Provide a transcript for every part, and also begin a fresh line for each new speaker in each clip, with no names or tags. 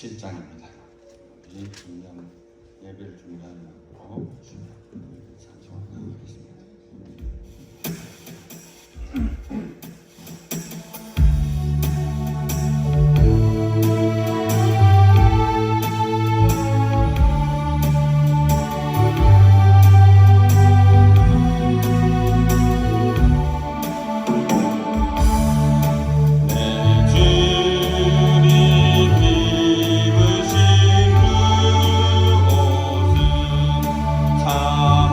7장입니다. 이 중요한 예배를 준비하려고 잠시만 하겠습니다.
참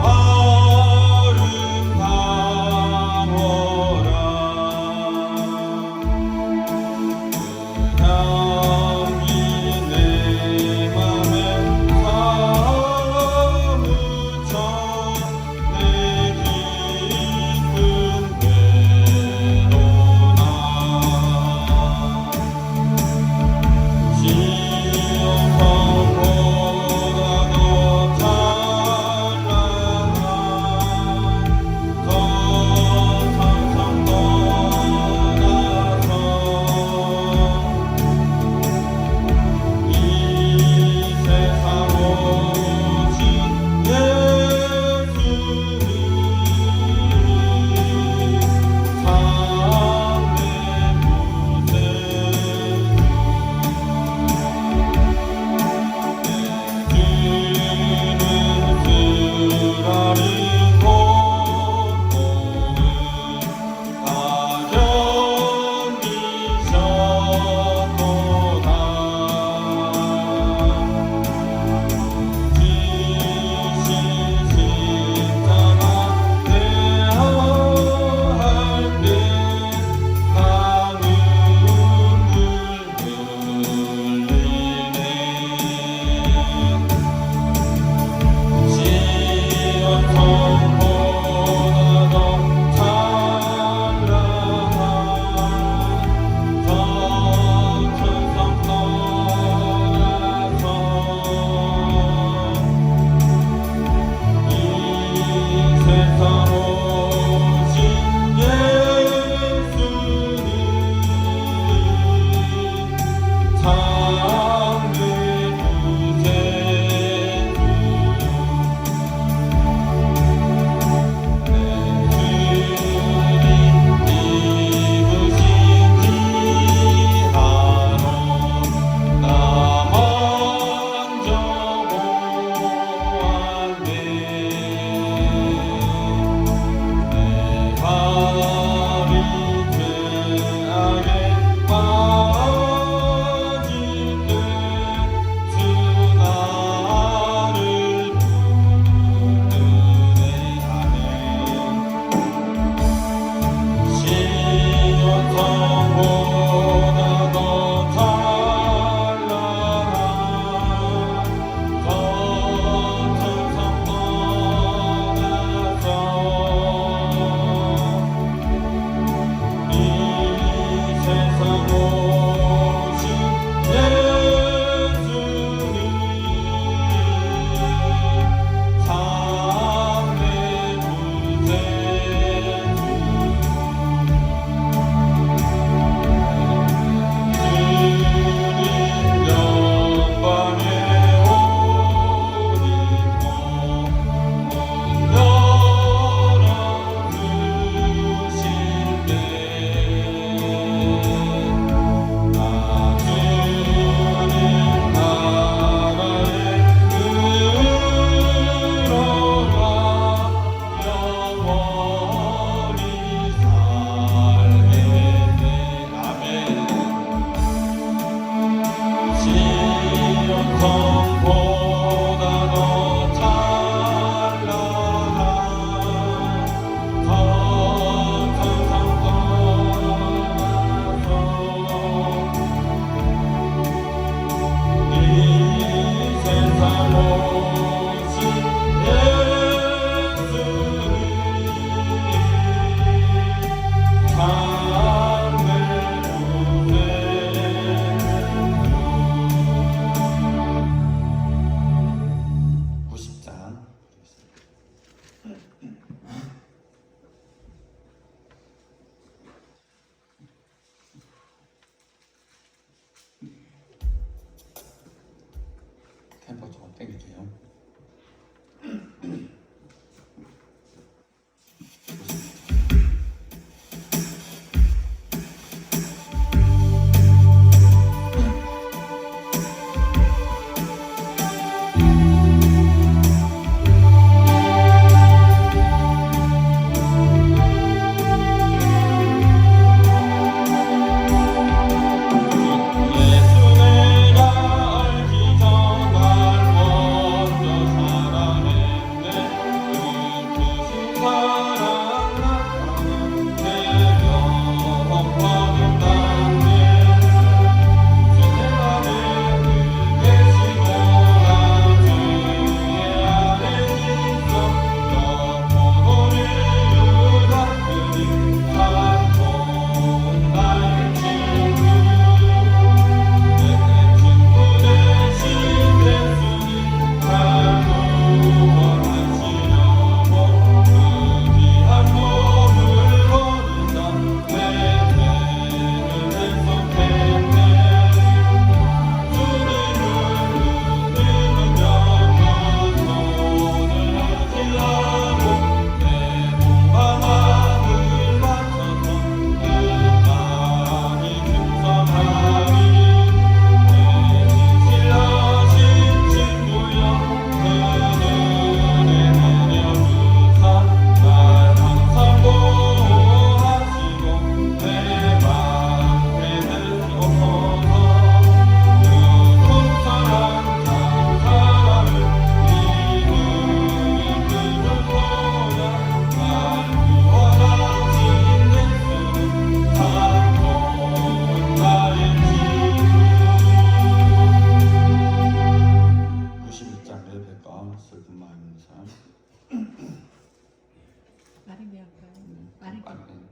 빠르게 할까요? 빠르게.
빠르게.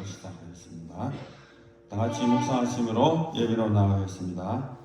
시작하겠습니다. 다 같이 묵상하심으로 예배로 나가겠습니다.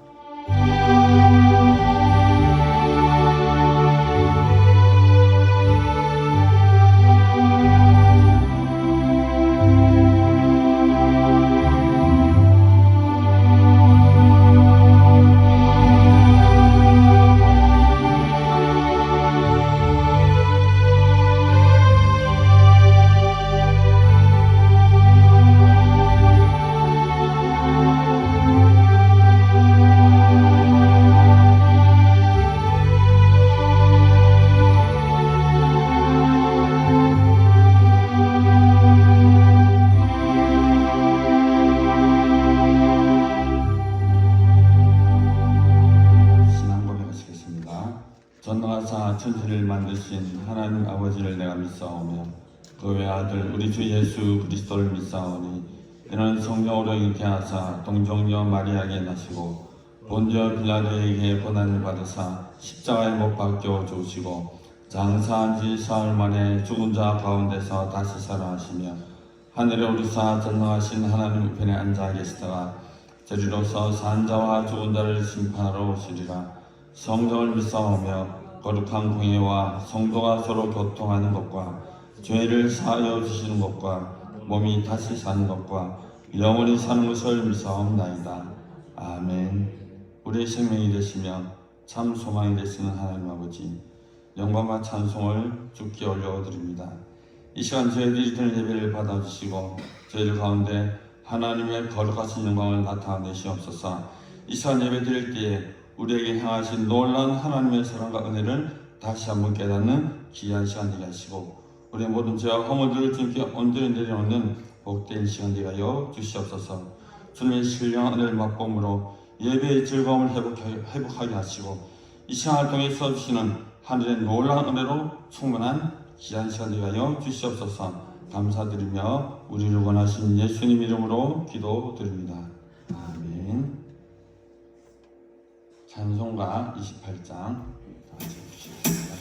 전능하사 천지를 만드신 하나님 아버지를 내가 믿사오며 그 외아들 우리 주 예수 그리스도를 믿사오니 이는 성령으로 잉태하사 동정녀 마리아에게 나시고 본디오 빌라도에게 고난을 받으사 십자가에 못 박혀 죽으시고 장사한 지 사흘 만에 죽은 자 가운데서 다시 살아나시며 하늘에 오르사 전능하신 하나님 우편에 앉아 계시다가 저리로서 산 자와 죽은 자를 심판하러 오시리라. 성령을 믿사오며 거룩한 공예와 성도가 서로 교통하는 것과 죄를 사하여 주시는 것과 몸이 다시 사는 것과 영원히 사는 것을 믿사옵나이다. 아멘. 우리의 생명이 되시며 참 소망이 되시는 하나님 아버지, 영광과 찬송을 주께 올려드립니다. 이 시간 저희들이 드리는 예배를 받아주시고 저희들 가운데 하나님의 거룩하신 영광을 나타내시옵소서. 이 시간 예배 드릴 때에 우리에게 행하신 놀라운 하나님의 사랑과 은혜를 다시 한번 깨닫는 귀한 시간 되게 하시고 우리의 모든 죄와 허물들을 주님께 온전히 내려놓는 복된 시간 되게 하여 주시옵소서. 주님의 신령한 은혜를 맛봄으로 예배의 즐거움을 회복하게 하시고 이 시간을 통해 써주시는 하늘의 놀라운 은혜로 충만한 귀한 시간 되게 하여 주시옵소서. 감사드리며 우리를 원하신 예수님 이름으로 기도드립니다. 아멘. 찬송가 28장 같이 주시겠습니다.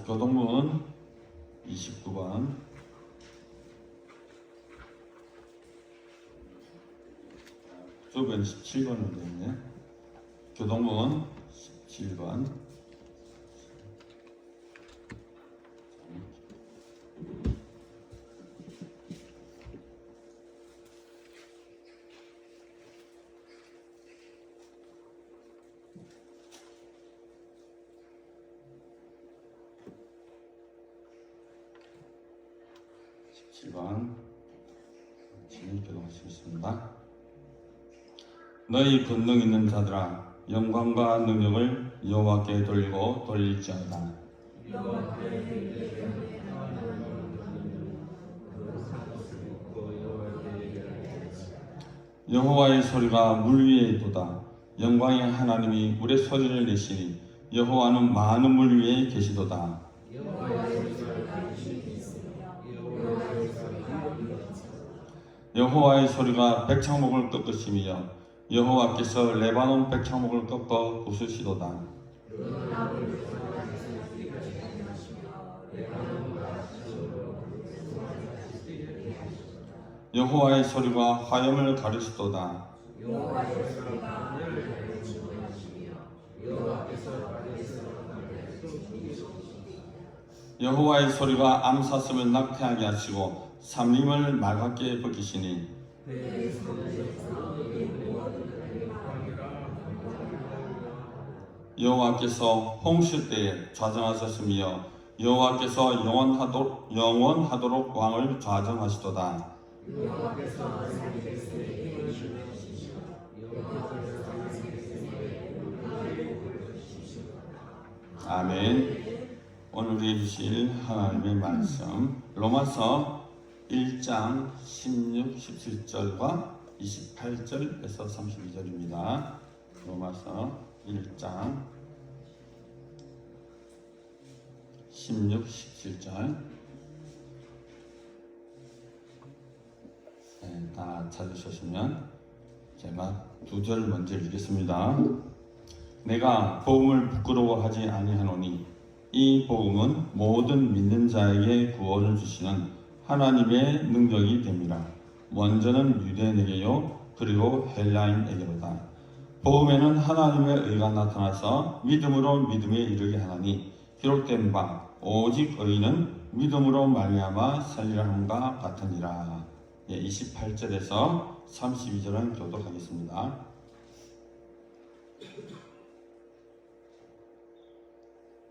교동문 29번 쪽은 17번으로 되네. 교동문 17번 진행하도록 하겠습니다. 너희 권능 있는 자들아, 영광과 능력을 여호와께 돌리고 돌릴지어다. 여호와의 소리가 물 위에 있도다. 영광의 하나님이 물의 소리를 내시니 여호와는 많은 물 위에 계시도다. 여호와의 소리가 백창목을 꺾으시며 여호와께서 레바논 백창목을 꺾어 부수시도다. 여호와의 소리가 화염을 가르시도다. 여호와의 소리가 암사슴을 낙태하게 하시고 삼림을 맑게 벗기시니 여호와께서 홍수 때에 좌정하셨으며 여호와께서 영원하도록 왕을 좌정하시도다. 아멘. 오늘 우리에게 주실 하나님의 말씀 로마서 1장 16, 17절과 28절에서 32절입니다. 로마서 1장 16, 17절 다 찾으셨으면 제가 두 절 먼저 읽겠습니다. 내가 복음을 부끄러워하지 아니하노니 이 복음은 모든 믿는 자에게 구원을 주시는 하나님의 능력이 됨이라. 먼저는 유대인에게요 그리고 헬라인에게로다. 복음에는 하나님의 의가 나타나서 믿음으로 믿음에 이르게 하나니 기록된 바 오직 의인은 믿음으로 말미암아 살리라 함과 같으니라. 28절에서 32절은 교독하겠습니다.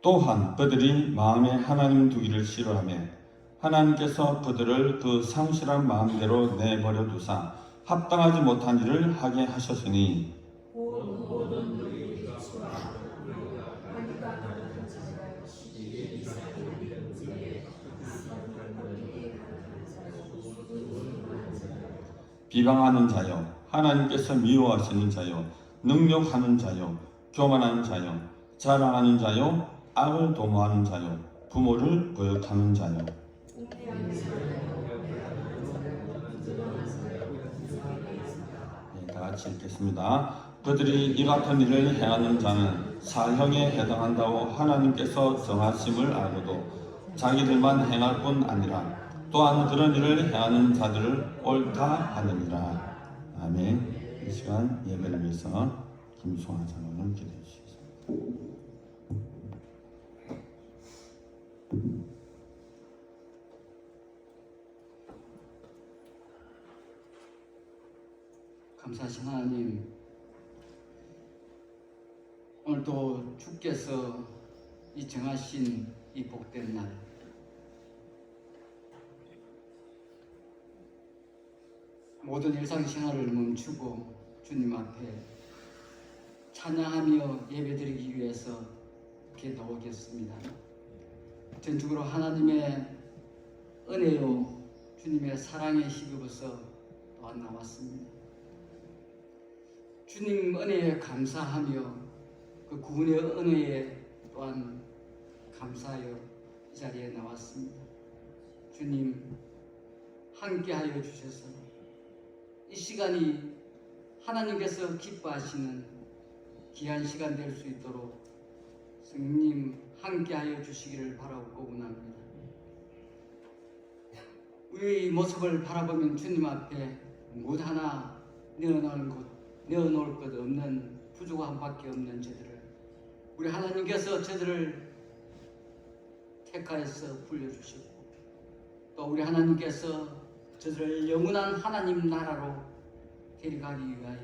또한 그들이 마음에 하나님 두기를 싫어하며 하나님께서 그들을 그 상실한 마음대로 내버려 두사 합당하지 못한 일을 하게 하셨으니 비방하는 자요, 하나님께서 미워하시는 자요, 능욕하는 자요, 교만하는 자요, 자랑하는 자요, 악을 도모하는 자요, 부모를 거역하는 자요. 다 같이 읽겠습니다. 그들이 이 같은 일을 행하는 자는 사형에 해당한다고 하나님께서 정하심을 알고도 자기들만 행할 뿐 아니라 또한 그런 일을 행하는 자들을 옳다 하느니라. 아멘. 이 시간 예배를 위해서 김송아 장로님 기도해 주시겠습니다.
감사하신 하나님, 오늘도 주께서 이 정하신 이 복된 날, 모든 일상생활을 멈추고 주님 앞에 찬양하며 예배드리기 위해서 이렇게 나오겠습니다. 전적으로 하나님의 은혜요, 주님의 사랑에 힘입어서 또한 나왔습니다. 주님 은혜에 감사하며 그 구원의 은혜에 또한 감사하여 이 자리에 나왔습니다. 주님 함께하여 주셔서 이 시간이 하나님께서 기뻐하시는 귀한 시간 될 수 있도록 성령님 함께하여 주시기를 바라고 원합니다. 우리의 모습을 바라보면 주님 앞에 무엇 하나 내어놓을 것 없는 부족함밖에 없는 저들을 우리 하나님께서 저들을 택하여서 불려주셨고 또 우리 하나님께서 저들을 영원한 하나님 나라로 데려가기 위하여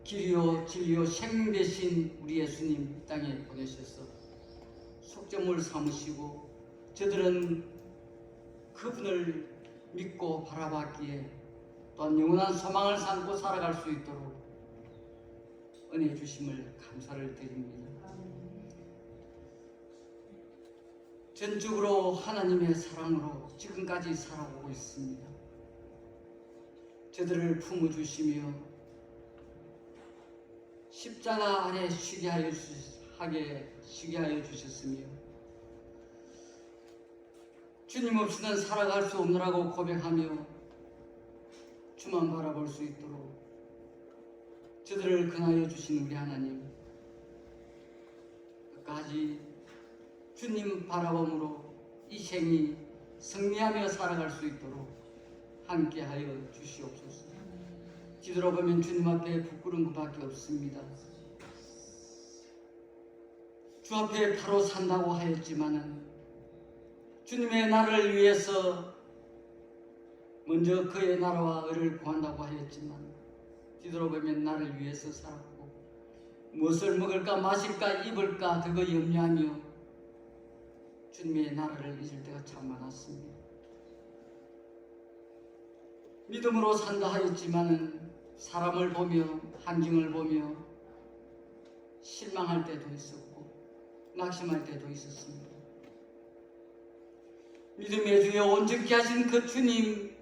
길이요 진리요 생명 되신 우리 예수님 이 땅에 보내셔서 속죄물 삼으시고 저들은 그분을 믿고 바라봤기에 또한 영원한 소망을 삼고 살아갈 수 있도록 은혜 주심을 감사를 드립니다. 전적으로 하나님의 사랑으로 지금까지 살아오고 있습니다. 저들을 품어주시며 십자가 아래 쉬게 하여 주셨으며 주님 없이는 살아갈 수 없느라고 고백하며 주만 바라볼 수 있도록 저들을 근하여 주신 우리 하나님, 끝까지 주님 바라봄으로 이 생이 승리하며 살아갈 수 있도록 함께하여 주시옵소서. 뒤돌아보면 주님 앞에 부끄러운 것밖에 없습니다. 주 앞에 바로 산다고 하였지만은 주님의 나라를 위해서 먼저 그의 나라와 의를 구한다고 하였지만 뒤돌아보면 나를 위해서 살았고 무엇을 먹을까 마실까 입을까 그거 염려하며 주님의 나라를 잊을 때가 참 많았습니다. 믿음으로 산다 하였지만은 사람을 보며 환경을 보며 실망할 때도 있었고 낙심할 때도 있었습니다. 믿음의 주여 온전케 하신 그 주님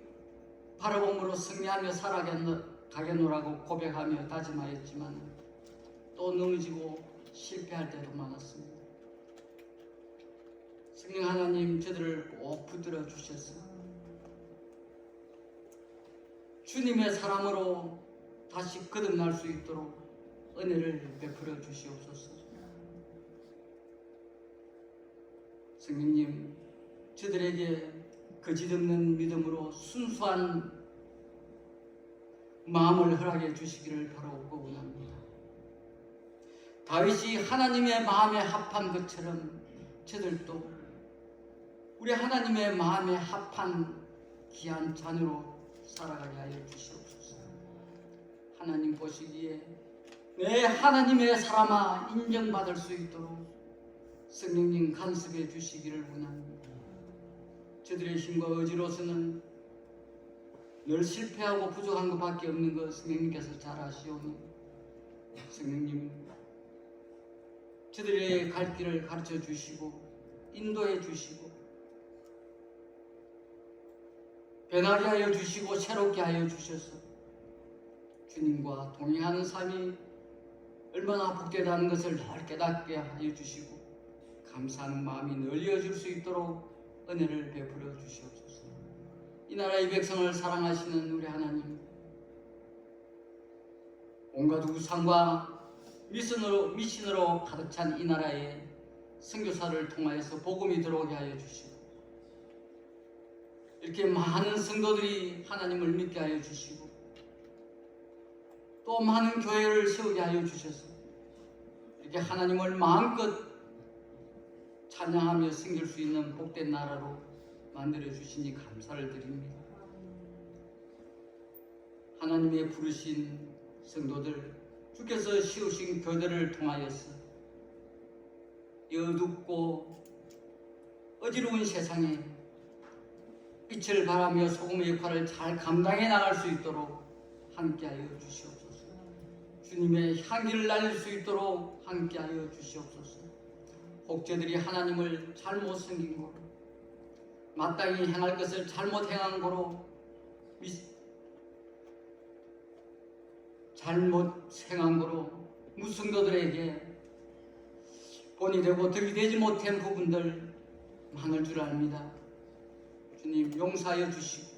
바라봄으로 승리하며 살아가겠노라고 고백하며 다짐하였지만 또 넘어지고 실패할 때도 많았습니다. 성령 하나님 저들을 꼭 붙들어 주셔서 주님의 사람으로 다시 거듭날 수 있도록 은혜를 베풀어 주시옵소서. 성령님 저들에게 거짓없는 믿음으로 순수한 마음을 허락해 주시기를 바라고 원합니다. 다윗이 하나님의 마음에 합한 것처럼 저들도 우리 하나님의 마음에 합한 귀한 자녀로 살아가게 하여 주시옵소서. 하나님 보시기에 내 하나님의 사람아 인정받을 수 있도록 성령님 간섭해 주시기를 원합니다. 저들의 힘과 의지로서는 늘 실패하고 부족한 것밖에 없는 것 성령님께서 잘 아시오니 성령님 저들의 갈 길을 가르쳐 주시고 인도해 주시고 변하게 하여 주시고 새롭게 하여 주셔서 주님과 동행하는 삶이 얼마나 복되다는 것을 늘 깨닫게 하여 주시고 감사하는 마음이 늘 이어질 수 있도록 은혜를 베풀어 주시옵소서. 이 나라의 백성을 사랑하시는 우리 하나님, 온갖 우상과 미신으로 가득 찬 이 나라에 선교사를 통하여서 복음이 들어오게 하여 주시고 이렇게 많은 성도들이 하나님을 믿게 하여 주시고 또 많은 교회를 세우게 하여 주셔서 이렇게 하나님을 마음껏 찬양하며 섬길 수 있는 복된 나라로 만들어 주시니 감사를 드립니다. 하나님의 부르신 성도들, 주께서 세우신 교회를 통하여서 이 어둡고 어지러운 세상에 빛을 발하며 소금의 역할을 잘 감당해 나갈 수 있도록 함께하여 주시옵소서. 주님의 향기를 날릴 수 있도록 함께하여 주시옵소서. 혹저들이 하나님을 잘못 섬긴 거로, 마땅히 행할 것을 잘못 행한 거로, 잘못 행한 거로 무성도들에게 본이 되고 덕이 되지 못한 부분들 많을 줄 압니다. 주님 용서하여 주시고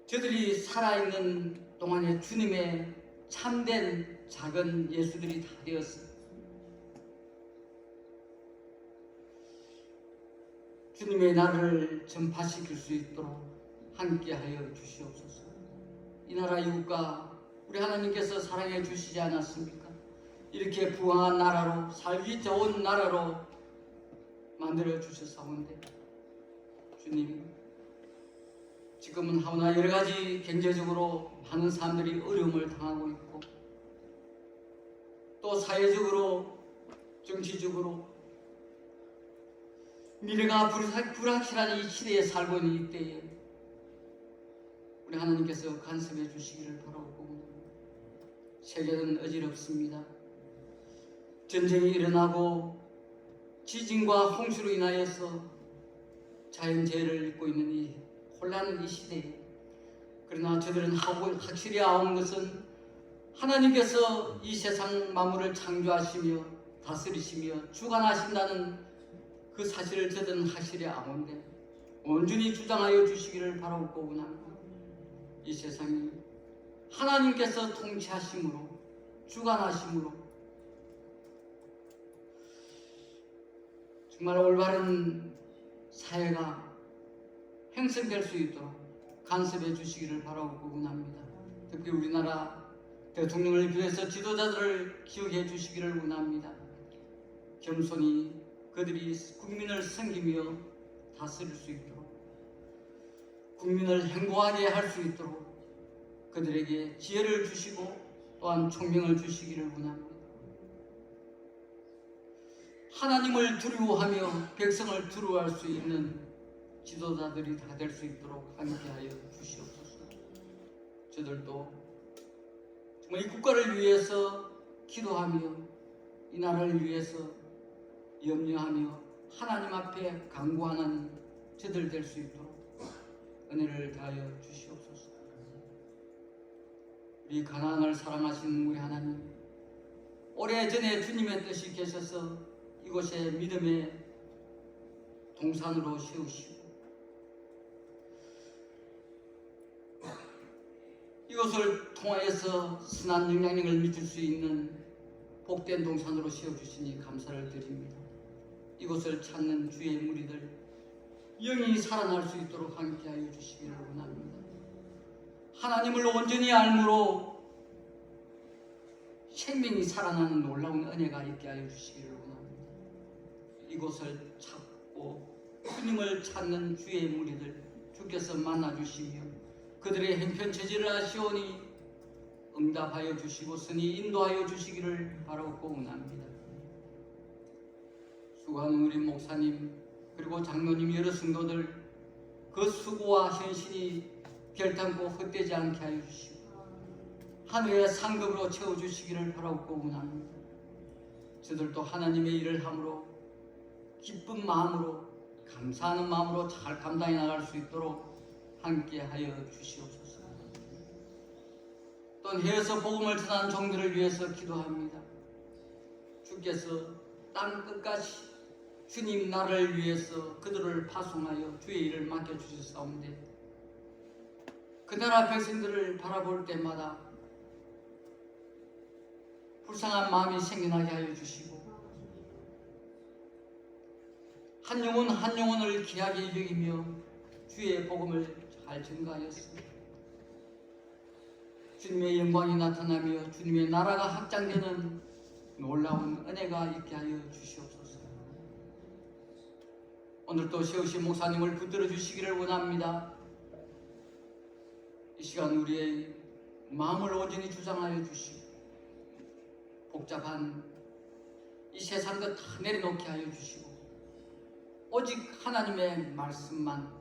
저들이 살아있는 동안에 주님의 참된 작은 예수들이 다 되었습니다. 주님의 나라를 전파시킬 수 있도록 함께하여 주시옵소서. 이 나라 이웃과 우리 하나님께서 사랑해 주시지 않았습니까? 이렇게 부강한 나라로, 살기 좋은 나라로 만들어 주셨사온데 주님, 지금은 하나 여러 가지 경제적으로 많은 사람들이 어려움을 당하고 있고 또 사회적으로, 정치적으로 미래가 불확실한 이 시대에 살고 있는 이때에 우리 하나님께서 간섭해 주시기를 바라고, 세계는 어지럽습니다. 전쟁이 일어나고 지진과 홍수로 인하여서 자연재해를 입고 있는 이 혼란한 이 시대에, 그러나 저들은 확실히 아온 것은 하나님께서 이 세상 만물을 창조하시며 다스리시며 주관하신다는 그 사실을 저들은 확실히 아는데 온전히 주장하여 주시기를 바라고 원합니다. 이 세상이 하나님께서 통치하심으로, 주관하심으로 정말 올바른 사회가 형성될 수 있도록 간섭해 주시기를 바라고 원합니다. 특히 우리나라 대통령을 비롯해서 지도자들을 기억해 주시기를 원합니다. 겸손히 그들이 국민을 섬기며 다스릴 수 있도록, 국민을 행복하게 할 수 있도록 그들에게 지혜를 주시고 또한 총명을 주시기를 원합니다. 하나님을 두려워하며 백성을 두려워할 수 있는 지도자들이 다 될 수 있도록 함께하여 주시옵소서. 저들도 정말 이 국가를 위해서 기도하며 이 나라를 위해서 염려하며 하나님 앞에 간구하는 저들 될 수 있도록 은혜를 다하여 주시옵소서. 우리 가나안을 사랑하시는 우리 하나님, 오래전에 주님의 뜻이 계셔서 이곳에 믿음의 동산으로 세우시고 이것을 통하여서 선한 영향력을 미칠 수 있는 복된 동산으로 세워주시니 감사를 드립니다. 이곳을 찾는 주의 무리들 영이 살아날 수 있도록 함께하여 주시기를 원합니다. 하나님을 온전히 알므로 생명이 살아나는 놀라운 은혜가 있게 하여 주시기를 원합니다. 이곳을 찾고 주님을 찾는 주의 무리들 주께서 만나주시며 그들의 행편 처지를 아시오니 응답하여 주시고 선히 인도하여 주시기를 바라고 원합니다. 수고하는 우리 목사님 그리고 장로님 여러 성도들 그 수고와 헌신이 결탄코 헛되지 않게 하여 주시고 하늘의 상급으로 채워주시기를 바라고 원합니다. 저들도 하나님의 일을 함으로 기쁜 마음으로 감사하는 마음으로 잘 감당해 나갈 수 있도록 함께하여 주시옵소서. 또 해외에서 복음을 전하는 종들을 위해서 기도합니다. 주께서 땅 끝까지 주님 나라를 위해서 그들을 파송하여 주의 일을 맡겨주셨사온데 그 나라 백성들을 바라볼 때마다 불쌍한 마음이 생겨나게 하여 주시고 한 영혼 한 영혼을 귀하게 여기며 주의 복음을 잘 전가하였습니다. 주님의 영광이 나타나며 주님의 나라가 확장되는 놀라운 은혜가 있게 하여 주시옵소서. 오늘도 세우신 목사님을 붙들어 주시기를 원합니다. 이 시간 우리의 마음을 온전히 주장하여 주시고 복잡한 이 세상도 다 내려놓게 하여 주시고 오직 하나님의 말씀만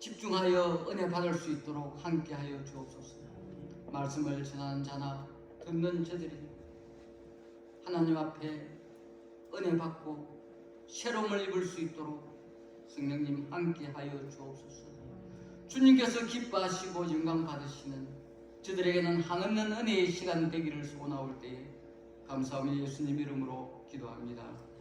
집중하여 은혜 받을 수 있도록 함께하여 주옵소서. 말씀을 전하는 자나 듣는 저들이 하나님 앞에 은혜 받고 새로움을 입을 수 있도록 성령님 함께하여 주옵소서. 주님께서 기뻐하시고 영광 받으시는 저들에게는 한없는 은혜의 시간 되기를 소원하올 때에 감사하며 예수님 이름으로 기도합니다.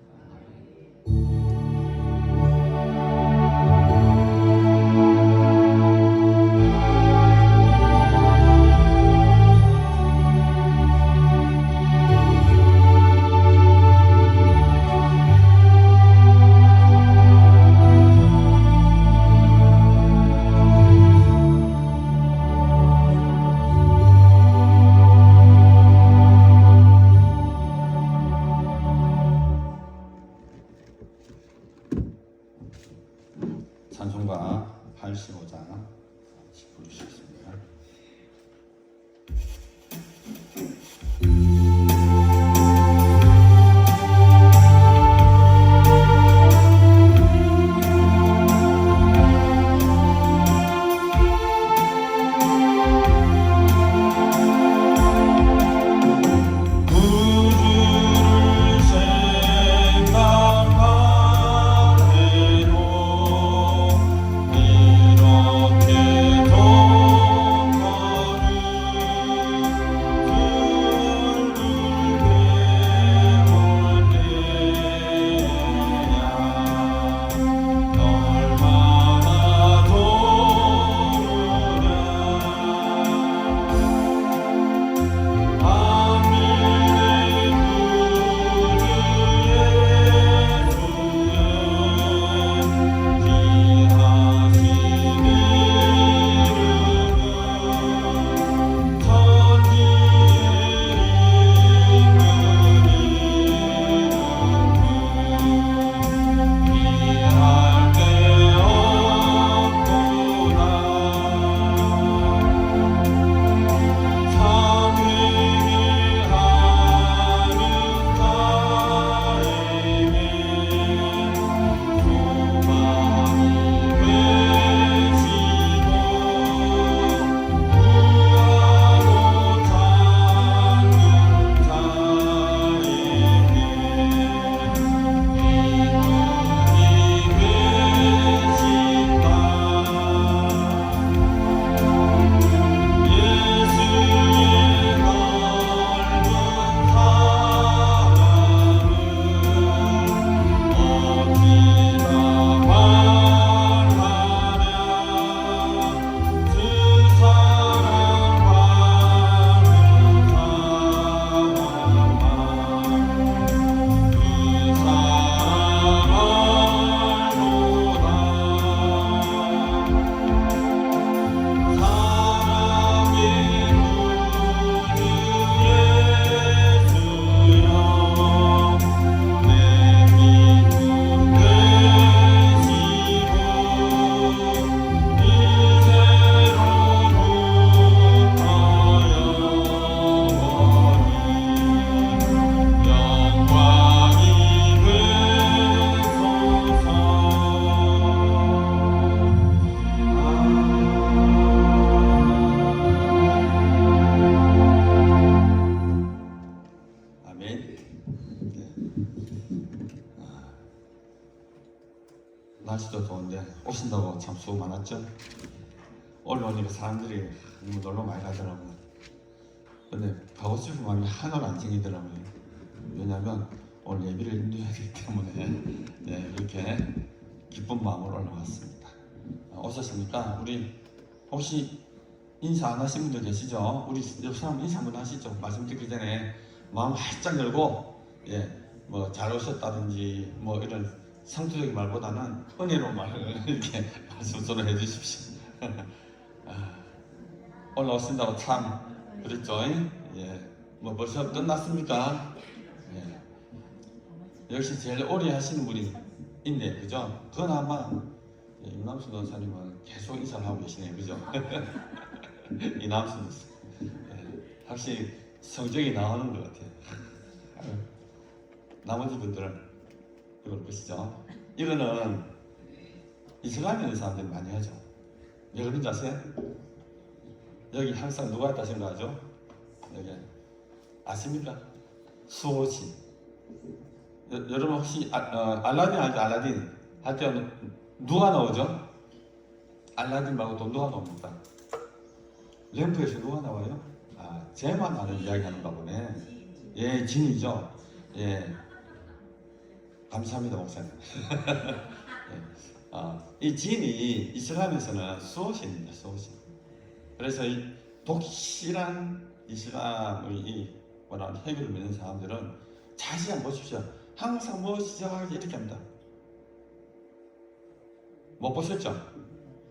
참 수고 많았죠. 오늘 오니까 사람들이 너무 놀러 많이 가더라고요. 근데 가고 싶은 마음이 하나도 안 생기더라고요. 왜냐하면 오늘 예비를 인도해야 되기 때문에 네, 이렇게 기쁜 마음으로 올라왔습니다. 오셨습니까? 우리 혹시 인사 안 하신 분들 계시죠? 우리 옆 사람 인사 한번 하시죠. 말씀 듣기 전에 마음 활짝 열고 뭐 잘 오셨다든지 뭐 이런 상투적인 말보다는 은혜로 말을 이렇게 말씀으로 해주십시오. 올라오신다고 참 그랬죠? 뭐 벌써 끝났습니까? 역시 제일 오래 하시는 분이 있네, 그죠? 그건 아마 임남수 노사님은 계속 인사를 하고 계시네요, 그죠? 이남수 노사 확실히 성적이 나오는 것 같아요. 나머지 분들은 이걸 보시죠. 이거는 이슬람에 있는 사람들이 많이 하죠. 왜 그런지 아세요? 여기 항상 누가 했다 생각하죠? 여기 아십니까? 수호신. 여러분 혹시 알라딘 알죠? 알라딘 할 때 누가 나오죠? 알라딘 말고 또 누가 나옵니까? 램프에서 누가 나와요? 쟤만 아는 이야기 하는가 보네. 예, 진이죠. 예, 감사합니다 목사님. 이 진이 이슬람에서는 수호신입니다. 수호신. 그래서 이 독실한 이슬람의 이 뭐라 해결을 믿는 사람들은 자세히 한번 보십시오. 항상 뭐 시작하기 이렇게 합니다. 못 보셨죠?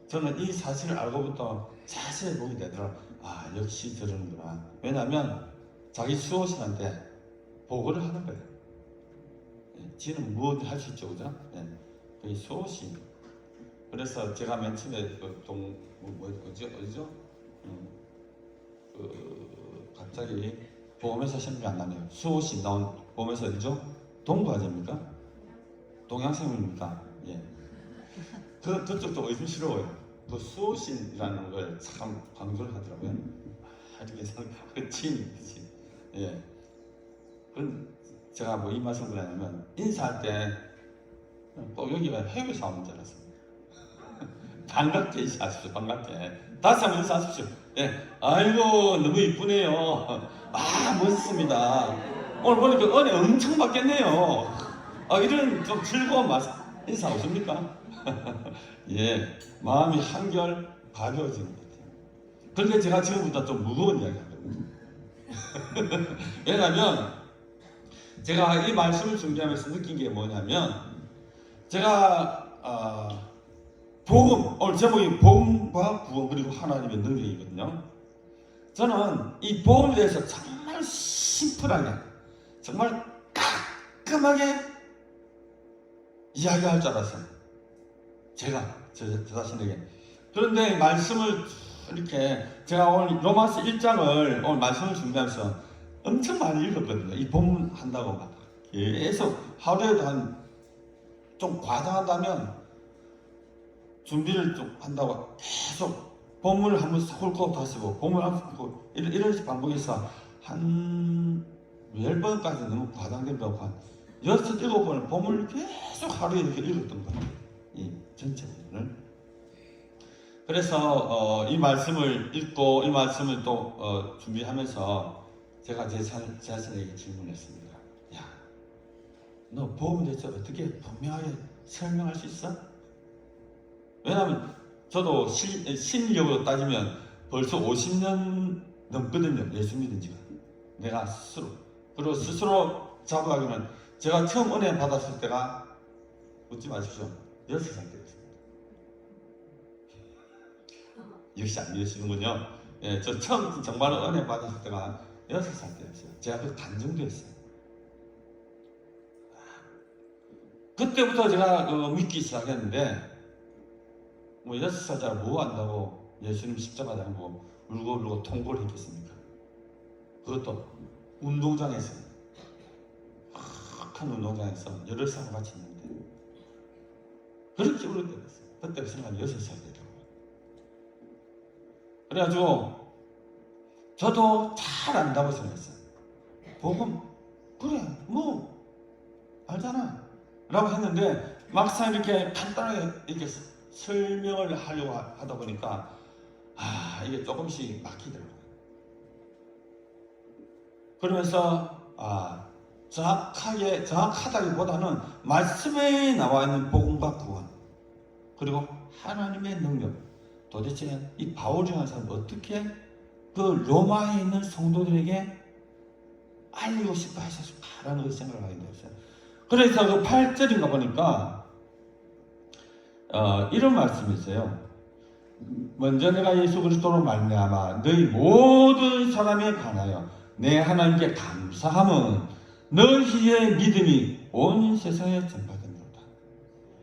저는 이 사실을 알고부터 자세히 보게 되더라고요. 역시 저러는구나. 왜냐하면 자기 수호신한테 보고를 하는 거예요. 지는 무엇을 할 수 있죠, 그죠? 그게 수호신. 그래서 제가 맨 처음에 어디죠? 갑자기 보험회사 시험이 안 나네요. 수호신 나온 보험회사 어디죠? 동부아재입니까? 동양생명입니까? 예. 그쪽도 의심스러워요. 그 수호신이라는 걸 참 강조를 하더라고요. 이렇게 진. 예. 그건 제가 뭐 이 말씀을 하냐면 인사할 때 꼭 여기가 해외 사람인 줄 알았어요. 반갑게 인사하십시오. 반갑게. 다시 한번 인사하십시오. 예. 아이고 너무 이쁘네요. 멋있습니다. 오늘 보니까 은혜 엄청 받겠네요. 이런 좀 즐거운 인사 없습니까? 예, 마음이 한결 가벼워지는 것 같아요. 그런데 제가 지금부터 좀 무거운 이야기 하거든요. 왜냐하면 제가 이 말씀을 준비하면서 느낀 게 뭐냐면 제가 복음, 오늘 제목이 복음과 구원 그리고 하나님의 능력이거든요. 저는 이 복음에 대해서 정말 심플하게 정말 깔끔하게 이야기할 줄 알았어요. 제가 저 자신에게. 그런데 말씀을 이렇게 제가 오늘 로마서 1장을 오늘 말씀을 준비하면서 엄청 많이 읽었거든요. 이 본문 한다고 막 계속 하루에도 좀 과장한다면 준비를 좀 한다고 계속 본문을 한번 훑고 다시 보고 본문을 한번 훑고 이런 식으로 반복해서 한 10번까지 너무 과장된다고 한 6, 7번을 본문을 계속 하루에 이렇게 읽었던 거예요. 이 전체 본문을. 그래서 이 말씀을 읽고 이 말씀을 또 준비하면서 제가 제 자신에게 질문했습니다. 야, 너 복음에 대해서 어떻게 분명하게 설명할 수 있어? 왜냐하면 저도 신력으로 따지면 벌써 50년 넘거든요. 예수 믿은 지가. 내가 스스로. 그리고 스스로 자부하기는 제가 처음 은혜 받았을 때가 웃지 마십시오. 6살 때였습니다. 역시 안 믿으시는군요. 예, 저 처음 정말 은혜 받았을 때가 6살 때였어요. 제가 그 단정도였어요. 그때부터 제가 믿기 시작했는데 뭐 6살짜리 뭐 한다고 예수님 십자가 달고 울고 통보를 했겠습니까? 그것도 운동장에서 큰 운동장에서 8살 같이 있는데 그렇게 울을 때가 있어요. 그때 생각이 6살 되더라고요. 그래가지고 저도 잘 안다고 생각했어요. 복음 그래 뭐 알잖아 라고 했는데 막상 이렇게 간단하게 이렇게 설명을 하려고 하다 보니까 이게 조금씩 막히더라고요. 그러면서 정확하다기보다는 말씀에 나와 있는 복음과 구원, 그리고 하나님의 능력, 도대체 이 바울이라는 사람은 어떻게 그 로마에 있는 성도들에게 알리고 싶어 하셨을까라는 그 생각을 하게 되었어요. 그래서 그 8절인가 보니까 이런 말씀이 있어요. 먼저 내가 예수 그리스도로 말미암아 너희 모든 사람에 관하여 내 하나님께 감사함은 너희의 믿음이 온 세상에 전파되노라.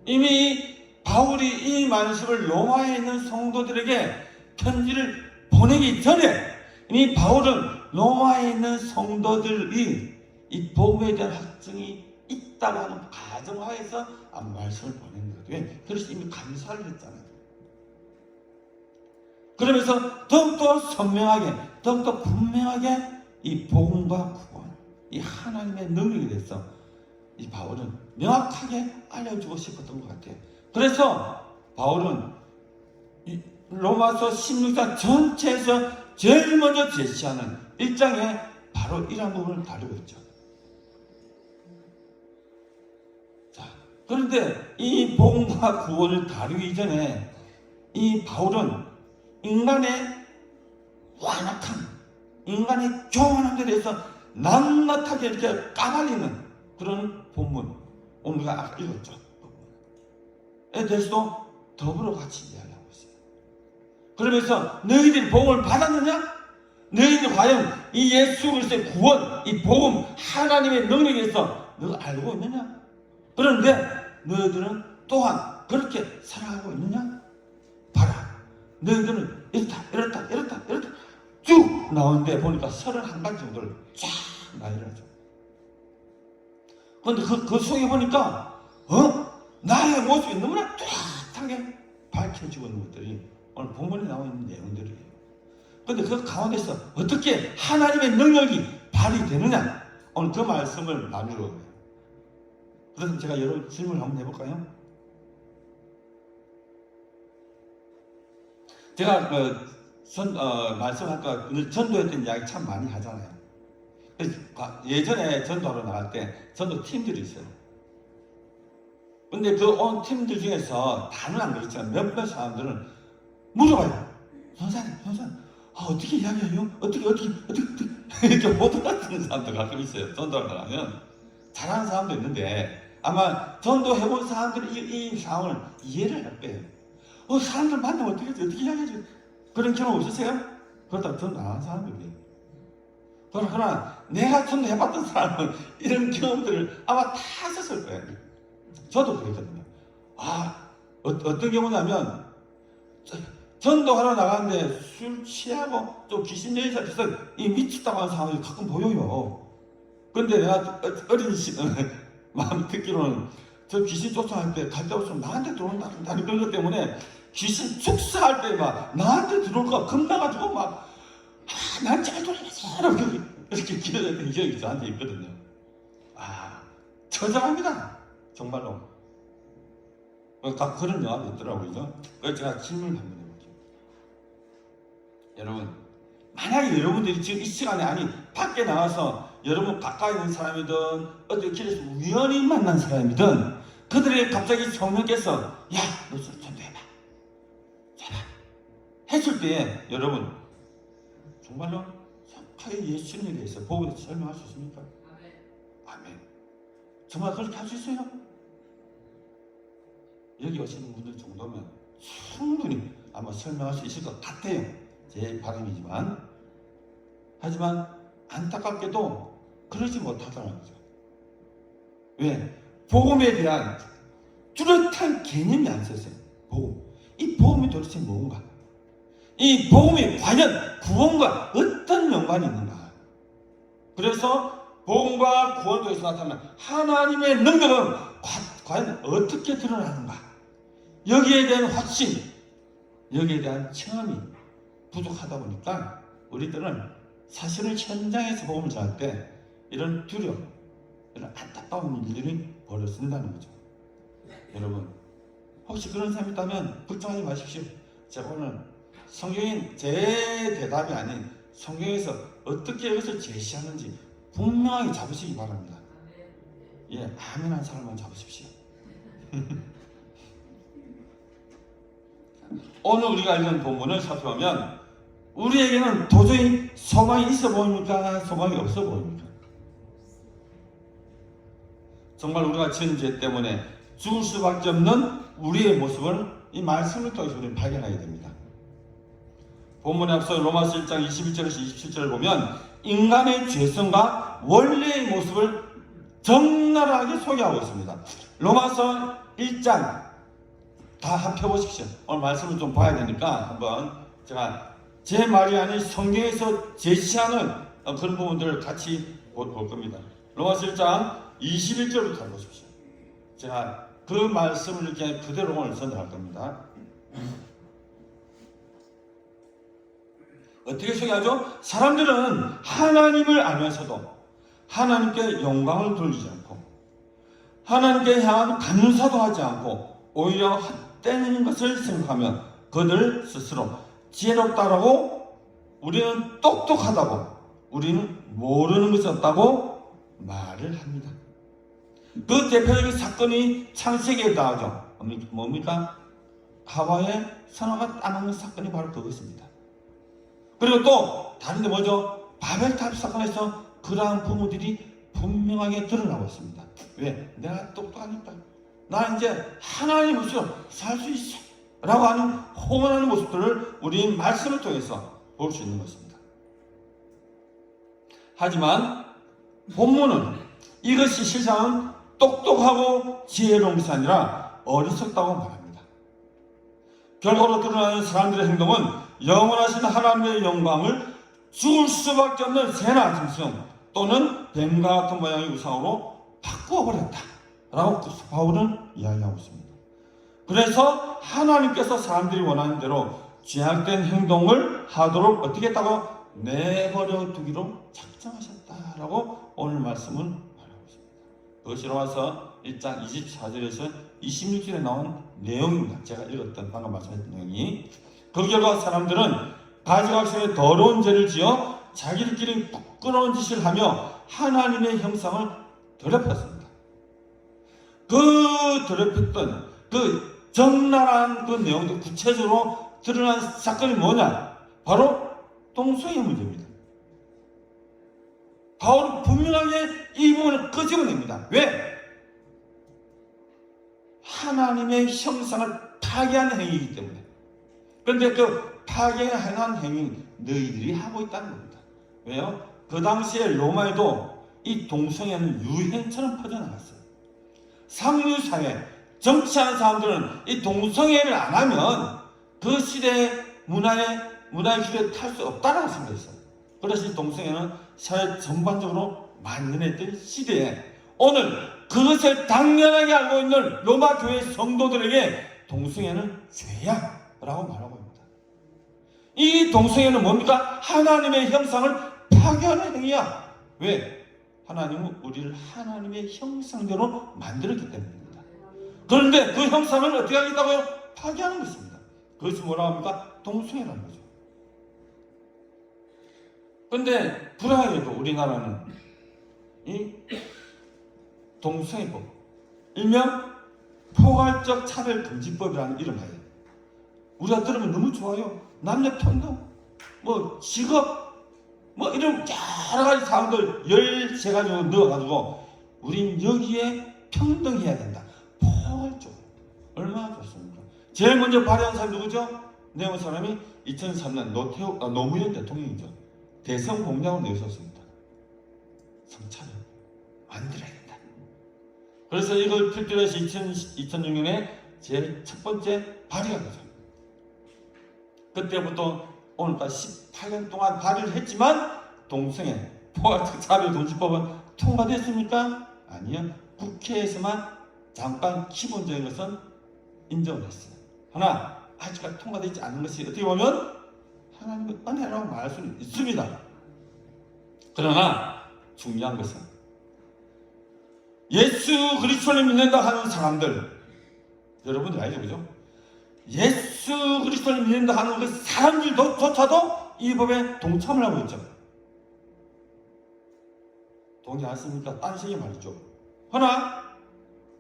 이미 바울이 이 말씀을 로마에 있는 성도들에게 편지를 보내기 전에 이미 바울은 로마에 있는 성도들이 이 복음에 대한 확증이 있다고 하는 가정하에서 말씀을 보낸 거예요. 그래서 이미 감사를 했잖아요. 그러면서 더욱더 선명하게, 더욱더 분명하게 이 복음과 구원, 이 하나님의 능력에 대해서 이 바울은 명확하게 알려주고 싶었던 것 같아요. 그래서 바울은 이 로마서 16장 전체에서 제일 먼저 제시하는 1장에 바로 이런 부분을 다루고 있죠. 자, 그런데 이 복음과 구원을 다루기 전에 이 바울은 인간의 완악함, 인간의 교만함에 대해서 낱낱하게 이렇게 까발리는 그런 본문, 오늘 우리가 아까 읽었죠. 에 대해서도 더불어 같이 이야기하고 있어요. 그러면서 너희들이 복음을 받았느냐? 너희들 과연 이 예수 그리스도의 구원, 이 복음, 하나님의 능력에 대해서 너가 알고 있느냐? 그런데 너희들은 또한 그렇게 살아가고 있느냐? 봐라. 너희들은 이렇다 쭉 나오는데 보니까 31가지 정도를 쫙 나열하죠. 그런데 그 속에 보니까 나의 모습이 너무나 뚜렷하게 밝혀지고 있는 것들이 오늘 본문에 나와 있는 내용들이에요. 그런데 그 가운데서 어떻게 하나님의 능력이 발휘되느냐, 오늘 그 말씀을 나누려고 해요. 그래서 제가 여러분 질문을 한번 해볼까요? 제가 말씀할까 전도했던 이야기 참 많이 하잖아요. 예전에 전도하러 나갈 때 전도 팀들이 있어요. 근데 그 온 팀들 중에서 다는 안 그렇지만 몇몇 사람들은 물어봐요. 선사님, 어떻게 이야기해요? 어떻게 이렇게 못 알아듣는 사람도 가끔 있어요. 전도하러 나가면 잘하는 사람도 있는데 아마 전도해본 사람들은 이 상황을 이해를 할 거예요. 사람들 만나면 어떻게 이야기하지? 그런 경험 없으세요? 그렇다고 전도 안 하는 사람들이에요. 그러나 내가 전도해봤던 사람은 이런 경험들을 아마 다 했었을 거예요. 저도 그랬거든요. 어떤 경우냐면 전도하러 나가는데 술 취하고 또 귀신 여인사 비서 이 미쳤다고 하는 사람이 가끔 보여요. 그런데 내가 어린 마음 듣기로는 저 귀신 쫓아갈 때 갈 데 없으면 나한테 들어온다는 그런 것 때문에 귀신 축사할 때 막 나한테 들어올까 겁나가지고 막 난 잘 돌아가서 이렇게 기도했던 기억이 저한테 있거든요. 처절합니다. 정말로. 그런 영화도 있더라고요. 그래서 제가 질문을 한번 해볼게요. 여러분, 만약에 여러분들이 지금 이 시간에 밖에 나와서 여러분 가까이 있는 사람이든 어디 길에서 우연히 만난 사람이든 그들에게 갑자기 성령께서 야, 너 전도해봐. 제발. 했을 때 여러분 정말로 정확하게 예수님에 대해서 복음에 대해서 설명할 수 있습니까? 아멘. 정말 그렇게 할 수 있어요? 여기 오시는 분들 정도면 충분히 아마 설명할 수 있을 것 같아요. 제 바람이지만. 하지만 안타깝게도 그러지 못하더라는 거죠. 왜? 복음에 대한 뚜렷한 개념이 안 썼어요. 복음. 이 복음이 도대체 뭔가? 이 복음이 과연 구원과 어떤 연관이 있는가? 그래서 복음과 구원도에서 나타나는 하나님의 능력은 과연 어떻게 드러나는가? 여기에 대한 확신, 여기에 대한 체험이 부족하다 보니까 우리들은 사실은 현장에서 복음을 전할 때 이런 두려움, 이런 안타까운 일들이 벌어진다는 거죠. 여러분, 혹시 그런 사람이 있다면 걱정하지 마십시오. 제가 오늘 성경인 제 대답이 아닌 성경에서 어떻게 이것을 제시하는지 분명하게 잡으시기 바랍니다. 예, 아멘 한 사람만 잡으십시오. 오늘 우리가 읽은 본문을 살펴보면 우리에게는 도저히 소망이 있어 보입니까? 소망이 없어 보입니까? 정말 우리가 지은 죄 때문에 죽을 수밖에 없는 우리의 모습을 이 말씀을 통해서 우리는 발견하게 됩니다. 본문에 앞서 로마서 1장 21절에서 27절을 보면 인간의 죄성과 원래의 모습을 적나라하게 소개하고 있습니다. 로마서 1장 다 합혀보십시오. 오늘 말씀을 좀 봐야 되니까 한번 제가 제 말이 아닌 성경에서 제시하는 그런 부분들을 같이 볼 겁니다. 로마서 1장 21절부터 보십시오. 제가 그 말씀을 이렇게 그대로 오늘 전달할 겁니다. 어떻게 소개하죠? 사람들은 하나님을 알면서도 하나님께 영광을 돌리지 않고 하나님께 향한 감사도 하지 않고 오히려 헛되는 것을 생각하며 그들 스스로 지혜롭다라고, 우리는 똑똑하다고, 우리는 모르는 것이 없다고 말을 합니다. 그 대표적인 사건이 창세기에 나오죠. 뭡니까? 하와의 선악을 따먹는 사건이 바로 그것입니다. 그리고 또 다른 데 뭐죠? 바벨탑 사건에서 그러한 부모들이 분명하게 드러나고 있습니다. 왜? 내가 똑똑하니까 나 이제 하나님 없이도 살 수 있어 라고 하는 호언하는 모습들을 우리 말씀을 통해서 볼 수 있는 것입니다. 하지만 본문은 이것이 실상은 똑똑하고 지혜로운 것이 아니라 어리석다고 말합니다. 결과로 드러나는 사람들의 행동은 영원하신 하나님의 영광을 죽을 수밖에 없는 새나 짐승 또는 뱀과 같은 모양의 우상으로 바꾸어 버렸다 라고 바울은 이야기하고 있습니다. 그래서 하나님께서 사람들이 원하는 대로 죄악된 행동을 하도록 어떻게 했다고? 내버려 두기로 작정하셨다라고 오늘 말씀은 말하고 있습니다. 그것이 로마서 1장 24절에서 26절에 나온 내용입니다. 제가 읽었던 방금 말씀했던 내용이. 그 결과 사람들은 가지각색의 더러운 죄를 지어 자기들끼리 부끄러운 짓을 하며 하나님의 형상을 더럽혔습니다. 그 더럽혔던 그 적나라한 그 내용도 구체적으로 드러난 사건이 뭐냐? 바로 동성애 문제입니다. 바울은 분명하게 이 부분을 끄집어냅니다. 왜? 하나님의 형상을 파괴하는 행위이기 때문에. 그런데 그 파괴하는 행위 너희들이 하고 있다는 겁니다. 왜요? 그 당시에 로마에도 이 동성애는 유행처럼 퍼져나갔어요. 상류사회, 정치하는 사람들은 이 동성애를 안 하면 그 시대의 문화의 기회에 탈 수 없다라고 생각했어요. 그래서 이 동성애는 사회 전반적으로 만연했던 시대에 오늘 그것을 당연하게 알고 있는 로마 교회 성도들에게 동성애는 죄야 라고 말하고 있습니다. 이 동성애는 뭡니까? 하나님의 형상을 파괴하는 행위야. 왜? 하나님은 우리를 하나님의 형상대로 만들었기 때문입니다. 그런데 그 형상을 어떻게 하겠다고요? 파괴하는 것입니다. 그것이 뭐라고 합니까? 동성애라는 거죠. 그런데 불행하게도 우리나라는 이 동성애법, 일명 포괄적 차별금지법이라는 이름하에 우리가 들으면 너무 좋아요. 남녀 평등, 뭐 직업, 뭐 이런 여러 가지 사항들 13가지 넣어가지고 우린 여기에 평등해야 된다. 포괄적. 얼마나 좋습니까? 제일 먼저 발의한 사람이 누구죠? 내온 사람이 2003년 노무현 대통령이죠. 대선 공약을 내셨습니다. 성차별 만들어야 된다. 그래서 이걸 필두로 해서 2006년에 제일 첫 번째 발의가 되죠. 그때부터 오늘까지 18년 동안 발의를 했지만 동성애 포괄적 차별금지법은 통과됐습니까? 아니요. 국회에서만 잠깐 기본적인 것은 인정을 했어요. 하나, 아직까지 통과되지 않은 것이 어떻게 보면 하나님의 은혜라고 말할 수는 있습니다. 그러나 중요한 것은 예수 그리스도를 믿는다 하는 사람들, 여러분들 알죠, 그죠? 예수 그리스도를 믿는다 하는 그 사람들조차도 이 법에 동참을 하고 있죠. 동의 않습니까? 딴 식의 말이죠. 그러나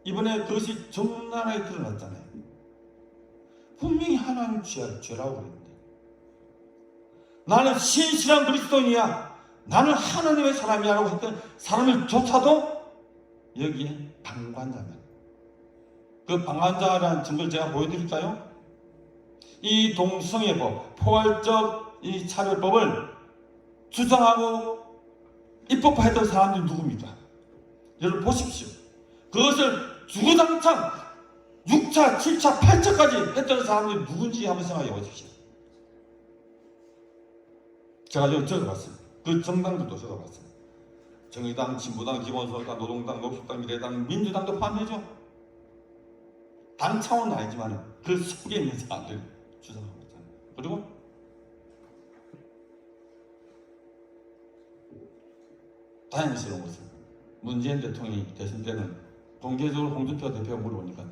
이번에 그것이 적나라하게 드러났잖아요. 분명히 하나님 죄라고 그랬는데, 나는 신실한 그리스도인이야, 나는 하나님의 사람이야라고 했던 사람을조차도 여기에 방관자면, 그 방관자라는 증거를 제가 보여드릴까요? 이 동성애법, 포괄적 이 차별법을 주장하고 입법화했던 사람들이 누굽니까? 여러분 보십시오. 그것을 주구장창 6차, 7차, 8차까지 했던 사람들이 누군지 한번 생각해 보십시오. 제가 여기 적어봤어요. 그 정당들도 적어봤어요. 정의당, 진보당, 기본소득당, 노동당, 녹색당, 미래당, 민주당도 포함되죠. 당 차원은 아니지만 그 속에 있는 사람들 주장하고 있잖아요. 그리고 다행스러운 것은 문재인 대통령이 대선 때는 공개적으로 홍준표 대표가 물어보니까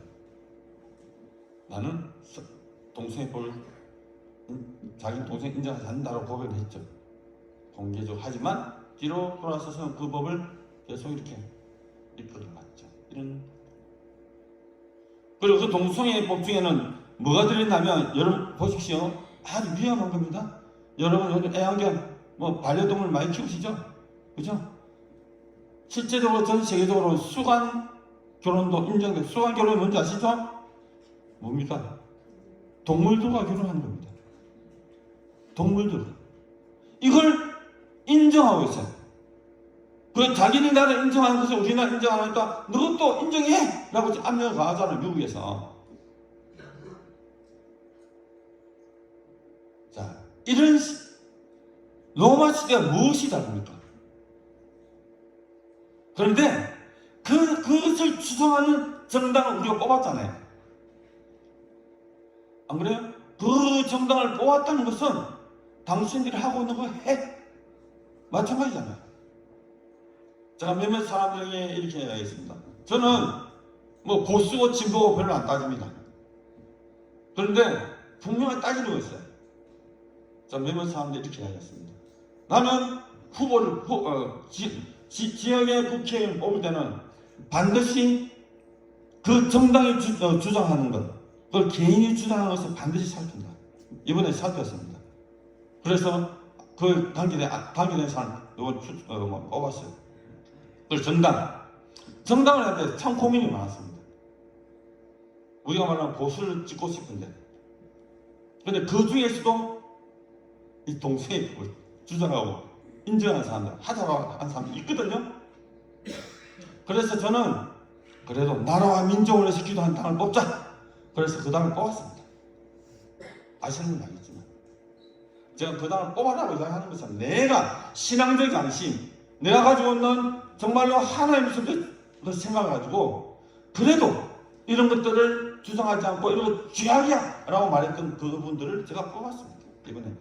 나는 동성애법을 자기 동생 인정하지 않는다고 고백을 했죠. 공개적으로. 하지만 뒤로 돌아서서 그 법을 계속 이렇게 이끌어갔죠. 그리고 그 동성애법 중에는 뭐가 들어있냐면, 여러분 보십시오. 아주 위험한 겁니다. 여러분 요즘 애완견, 반려동물 많이 키우시죠? 그죠? 실제적으로 전 세계적으로 수간 결혼도 인정돼. 수간 결혼이 뭔지 아시죠? 뭡니까? 동물들과 결혼하는 겁니다. 동물들. 이걸 인정하고 있어요. 그 자기네 나라 인정하는 것을 우리나라 인정 안 하니까 너도 인정해! 라고 압력을 가하잖아요, 미국에서. 자, 이런 로마 시대가 무엇이 다릅니까? 그런데 그것을 주장하는 정당을 우리가 뽑았잖아요. 안 그래요? 그 정당을 뽑았다는 것은 당신들이 하고 있는 거 해. 마찬가지잖아요. 제가 몇몇 사람들에게 이렇게 이야기했습니다. 저는 보수고 진보고 별로 안 따집니다. 그런데 분명히 따지는 거 있어요. 자, 몇몇 사람들이 이렇게 이야기했습니다. 나는 후보를 지역의 국회의원 뽑을 때는 반드시 그 정당이 주장하는 것, 그걸 개인이 주장하는 것을 반드시 살핀다. 이번에 살폈습니다. 그래서 그 단계된 사람 누굴 뽑았어요. 그래서 정당을 할 때 참 고민이 많았습니다. 우리가 말하는 보수를 찍고 싶은데, 근데 그 중에서도 이 동성애법을 주장하고 인정하는 사람들, 하자고 하는 사람이 있거든요. 그래서 저는 그래도 나라와 민족을 위해서 기도하는 당을 뽑자. 그래서 그 당을 뽑았습니다. 아시는 분 알겠지만, 제가 그 당을 뽑아라고 이야기하는 것은 내가 신앙적 양심, 내가 가지고 있는 정말로 하나님의 생각을 가지고 그래도 이런 것들을 주장하지 않고 이런 거 죄악이야 라고 말했던 그분들을 제가 뽑았습니다. 이번에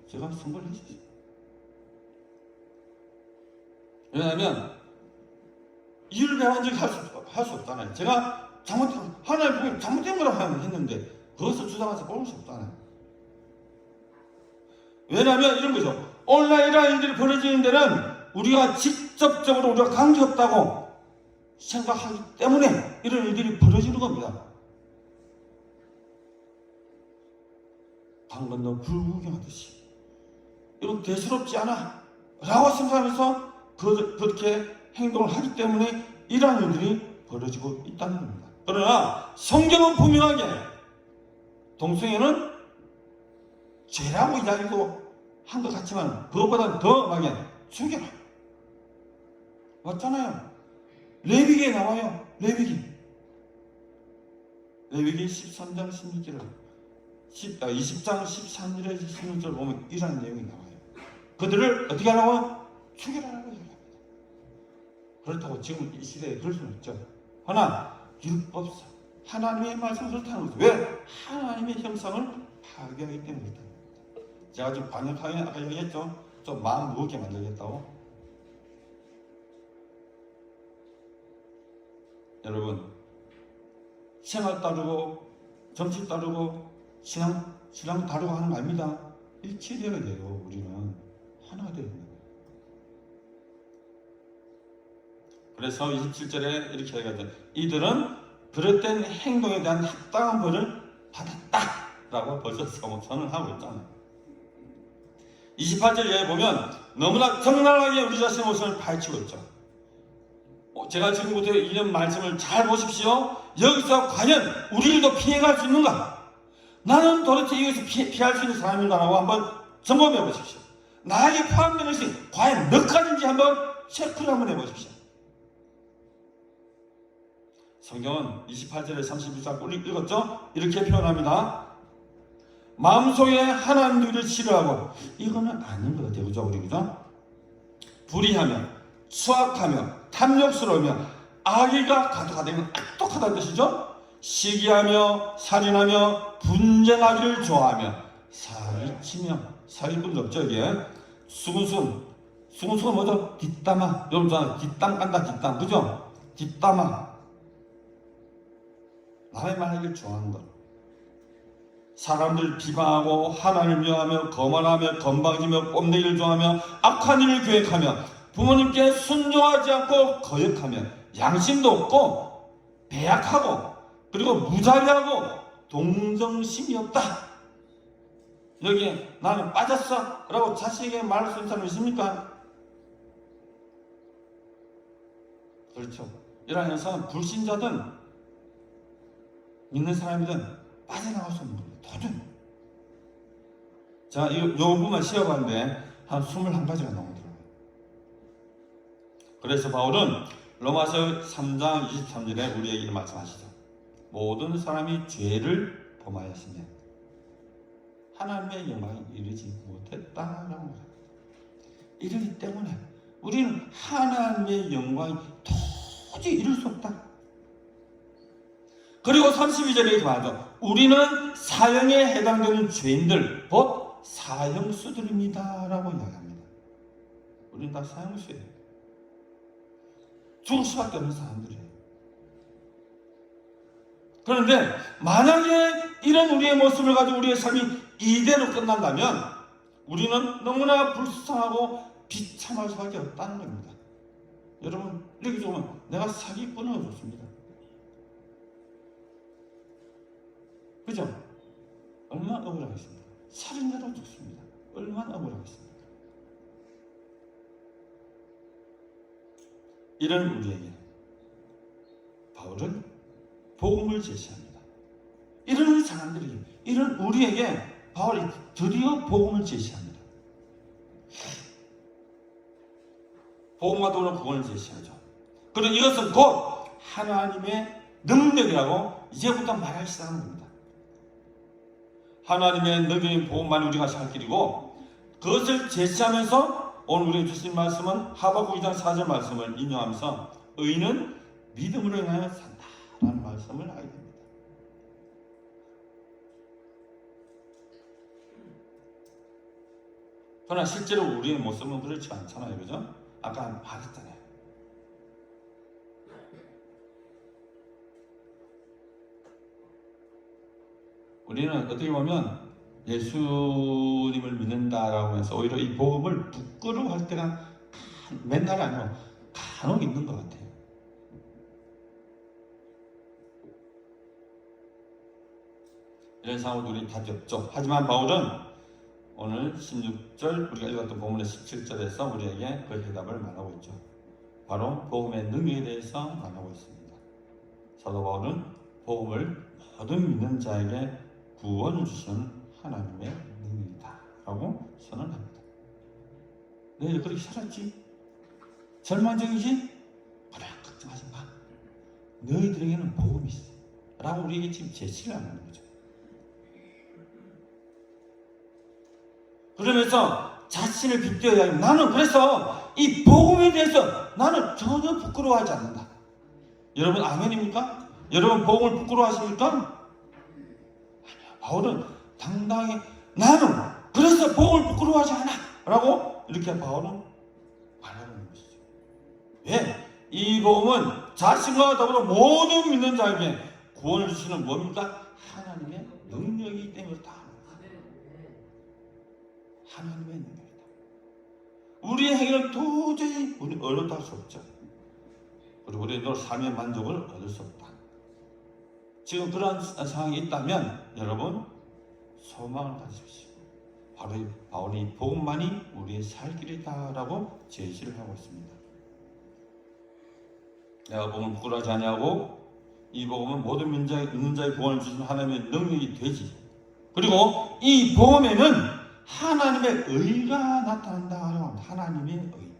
제가 선거를 했었어요. 왜냐하면 이유를 객관적으로 할 수 없잖아요. 제가 하나님 보고 잘못된 거라고 했는데 그것을 주장해서 뽑을 수 없잖아요. 왜냐하면 이런 거죠. 오늘날 이러한 일들이 벌어지는 데는 우리가 직접적으로 우리가 관계없다고 생각하기 때문에 이런 일들이 벌어지는 겁니다. 강 건너 불구경하듯이 이건 대수롭지 않아 라고 생각하면서 그렇게 행동을 하기 때문에 이러한 일들이 벌어지고 있다는 겁니다. 그러나 성경은 분명하게 동성애는 죄라고 이야기도 한 것 같지만 그것보다는 더 강하게 죽여라. 맞잖아요. 레위기에 나와요. 레위기 13장 16절을 20장 13절에 16절 보면 이런 내용이 나와요. 그들을 어떻게 하라고? 죽여라라고 얘기합니다. 그렇다고 지금 이 시대에 그럴 수는 없죠. 하나 율법상 하나님의 말씀을 그렇다는 거죠. 왜? 하나님의 형상을 파괴하기 때문에 그렇다는 겁니다. 제가 좀 반역하게 아까 얘기했죠. 좀 마음 무겁게 만들겠다고. 여러분, 생활 따르고 정치 따르고 신앙 다르고 하는 거 아닙니다. 일치되어야 돼요. 우리는 하나가 되어야 돼요. 그래서 27절에 이렇게 얘기하죠. 이들은 그릇된 행동에 대한 합당한 벌을 받았다라고 벌써 선언하고 있잖아요. 28절에 보면 너무나 적나라하게 우리 자신의 모습을 파헤치고 있죠. 제가 지금부터 이런 말씀을 잘 보십시오. 여기서 과연 우리들도 피해갈 수 있는가? 나는 도대체 여기서 피할 수 있는 사람인가라고 한번 점검해 보십시오. 나에게 포함되는 것이 과연 몇 가지인지 한번 체크를 한번 해보십시오. 성경은 28절에 31절 읽었죠? 이렇게 표현합니다. 마음속에 하나님을 싫어하고, 이거는 아닌 것 같아요. 그죠? 우리 그죠? 불의하며 수악하며 탐욕스러우며 악의가 가득하다는 악독하다는 뜻이죠. 시기하며 살인하며 분쟁하기를 좋아하며 사기치며, 사기꾼 없죠 이게. 수군수가 뭐죠? 뒷담화. 여러분 뒷담 깐다. 뒷담, 그죠? 뒷담화. 남의 말하기를 좋아하는 것. 사람들 비방하고 하나님을 미워하며 거만하며 건방지며 뽐내기를 좋아하며 악한 일을 계획하며 부모님께 순종하지 않고 거역하며 양심도 없고 배약하고 그리고 무자비하고 동정심이 없다. 여기에 나는 빠졌어 라고 자식에게 말할 수 있는 사람 있습니까? 그렇죠. 이러한 현상은 불신자든 믿는 사람이든 빠져나갈 수 없는 겁니다. 도저히. 자, 이 부분만 시험하는데 한 21가지가 나오더라고요. 그래서 바울은 로마서 3장 23절에 우리에게 말씀하시죠. 모든 사람이 죄를 범하였으며 하나님의 영광에 이르지 못했다라고 말합니다. 이르기 때문에 우리는 하나님의 영광이 도저히 이룰 수 없다. 그리고 32절에 이렇게 말하죠. 우리는 사형에 해당되는 죄인들, 곧 사형수들입니다 라고 이야기합니다. 우리는 다 사형수예요. 죽을 수밖에 없는 사람들이에요. 그런데 만약에 이런 우리의 모습을 가지고 우리의 삶이 이대로 끝난다면 우리는 너무나 불쌍하고 비참할 수밖에 없다는 겁니다. 여러분, 이렇게 보면 내가 사기꾼을 줬습니다. 그죠? 얼마나 억울하겠습니까? 살인자로 죽습니다. 얼마나 억울하겠습니까? 이런 우리에게 바울은 복음을 제시합니다. 이런 사람들이, 이런 우리에게 바울이 드디어 복음을 제시합니다. 복음과 도는 구원을 제시하죠. 그리고 이것은 곧 하나님의 능력이라고 이제부터 말하기 시작하는 겁니다. 하나님의 능력인 복음만이 우리가 살 길이고, 그것을 제시하면서 오늘 우리에게 주신 말씀은 하박국 2장 4절 말씀을 인용하면서 의인은 믿음으로 인하여 산다라는 말씀을 하게 됩니다. 그러나 실제로 우리의 모습은 그렇지 않잖아요. 그죠? 아까 말했잖아요. 우리는 어떻게 보면 예수님을 믿는다라고 해서 오히려 이 복음을 부끄러워할 때가 맨날 아니고 간혹 있는 것 같아요. 이런 상황도 우리 답이 없죠. 하지만 바울은 오늘 16절 우리가 읽었던 본문의 17절에서 우리에게 그 해답을 말하고 있죠. 바로 복음의 능력에 대해서 말하고 있습니다. 사도 바울은 복음을 모든 믿는 자에게 구원을 주시는 하나님의 능력이다 라고 선언합니다. 너희들 그렇게 살았지? 절망적이지? 그래, 걱정하지 마. 너희들에게는 복음이 있어 라고 우리에게 지금 제시를 하는 거죠. 그러면서 자신을 빗대어야 합니다. 나는 그래서 이 복음에 대해서 나는 전혀 부끄러워하지 않는다. 여러분 아멘입니까? 여러분 복음을 부끄러워하십니까? 아니요. 바울은 당당히 나는 그래서 복음을 부끄러워하지 않아 라고 이렇게 바울은 말하는 것이죠. 왜? 이 복음은 자신과 더불어 모든 믿는 자에게 구원을 주시는 뭡니까? 하나님의 능력이기 때문에 그렇다. 하나님의 능력이다. 우리의 행위는 도저히 우리 어렵다 할 수 없죠. 그리고 우리는 삶의 만족을 얻을 수 없다. 지금 그런 상황이 있다면 여러분 소망을 가지십시오. 바로 이 바울이 복음만이 우리의 살 길이다라고 제시를 하고 있습니다. 내가 복음을 부끄러워하지 아니하고 이 복음은 모든 있는 자의 구원을 주시는 하나님의 능력이 되지. 그리고 이 복음에는 하나님의 의가 나타난다라고 합니다. 하나님의 의.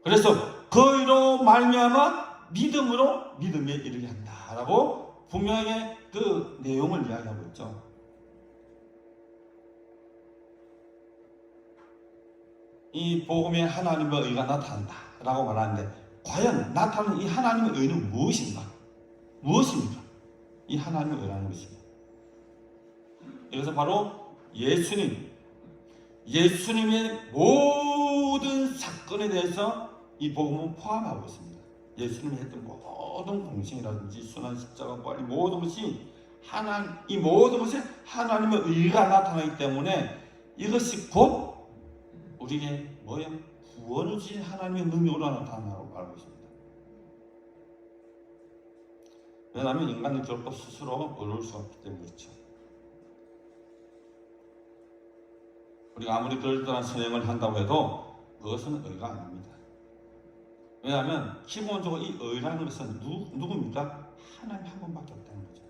그래서 그 의로 말미암아 믿음으로 믿음에 이르게 한다라고 분명하게 그 내용을 이야기하고 있죠. 이 복음에 하나님의 의가 나타난다라고 말하는데 과연 나타나는 이 하나님의 의는 무엇인가? 무엇입니까? 이 하나님의 의라는 것입니다. 이것은 바로 예수님의 모든 사건에 대해서 이 복음은 포함하고 있습니다. 예수님이 했던 모든 공생이라든지 순환 십자가 부활 모든 것이 이 모든 것에 하나님의 의가 나타나기 때문에 이것이 곧 우리에게 뭐예요? 구원을 주신 하나님의 능력으로 나타난다고 알고 있습니다. 왜냐하면 인간은 결코 스스로 어려울 수가 없기 때문에 그렇죠. 우리가 아무리 그럴듯한 선행을 한다고 해도 그것은 의가 아닙니다. 왜냐하면 기본적으로 이 의라는 것은 누굽니까? 하나님 한 분밖에 없다는 거죠.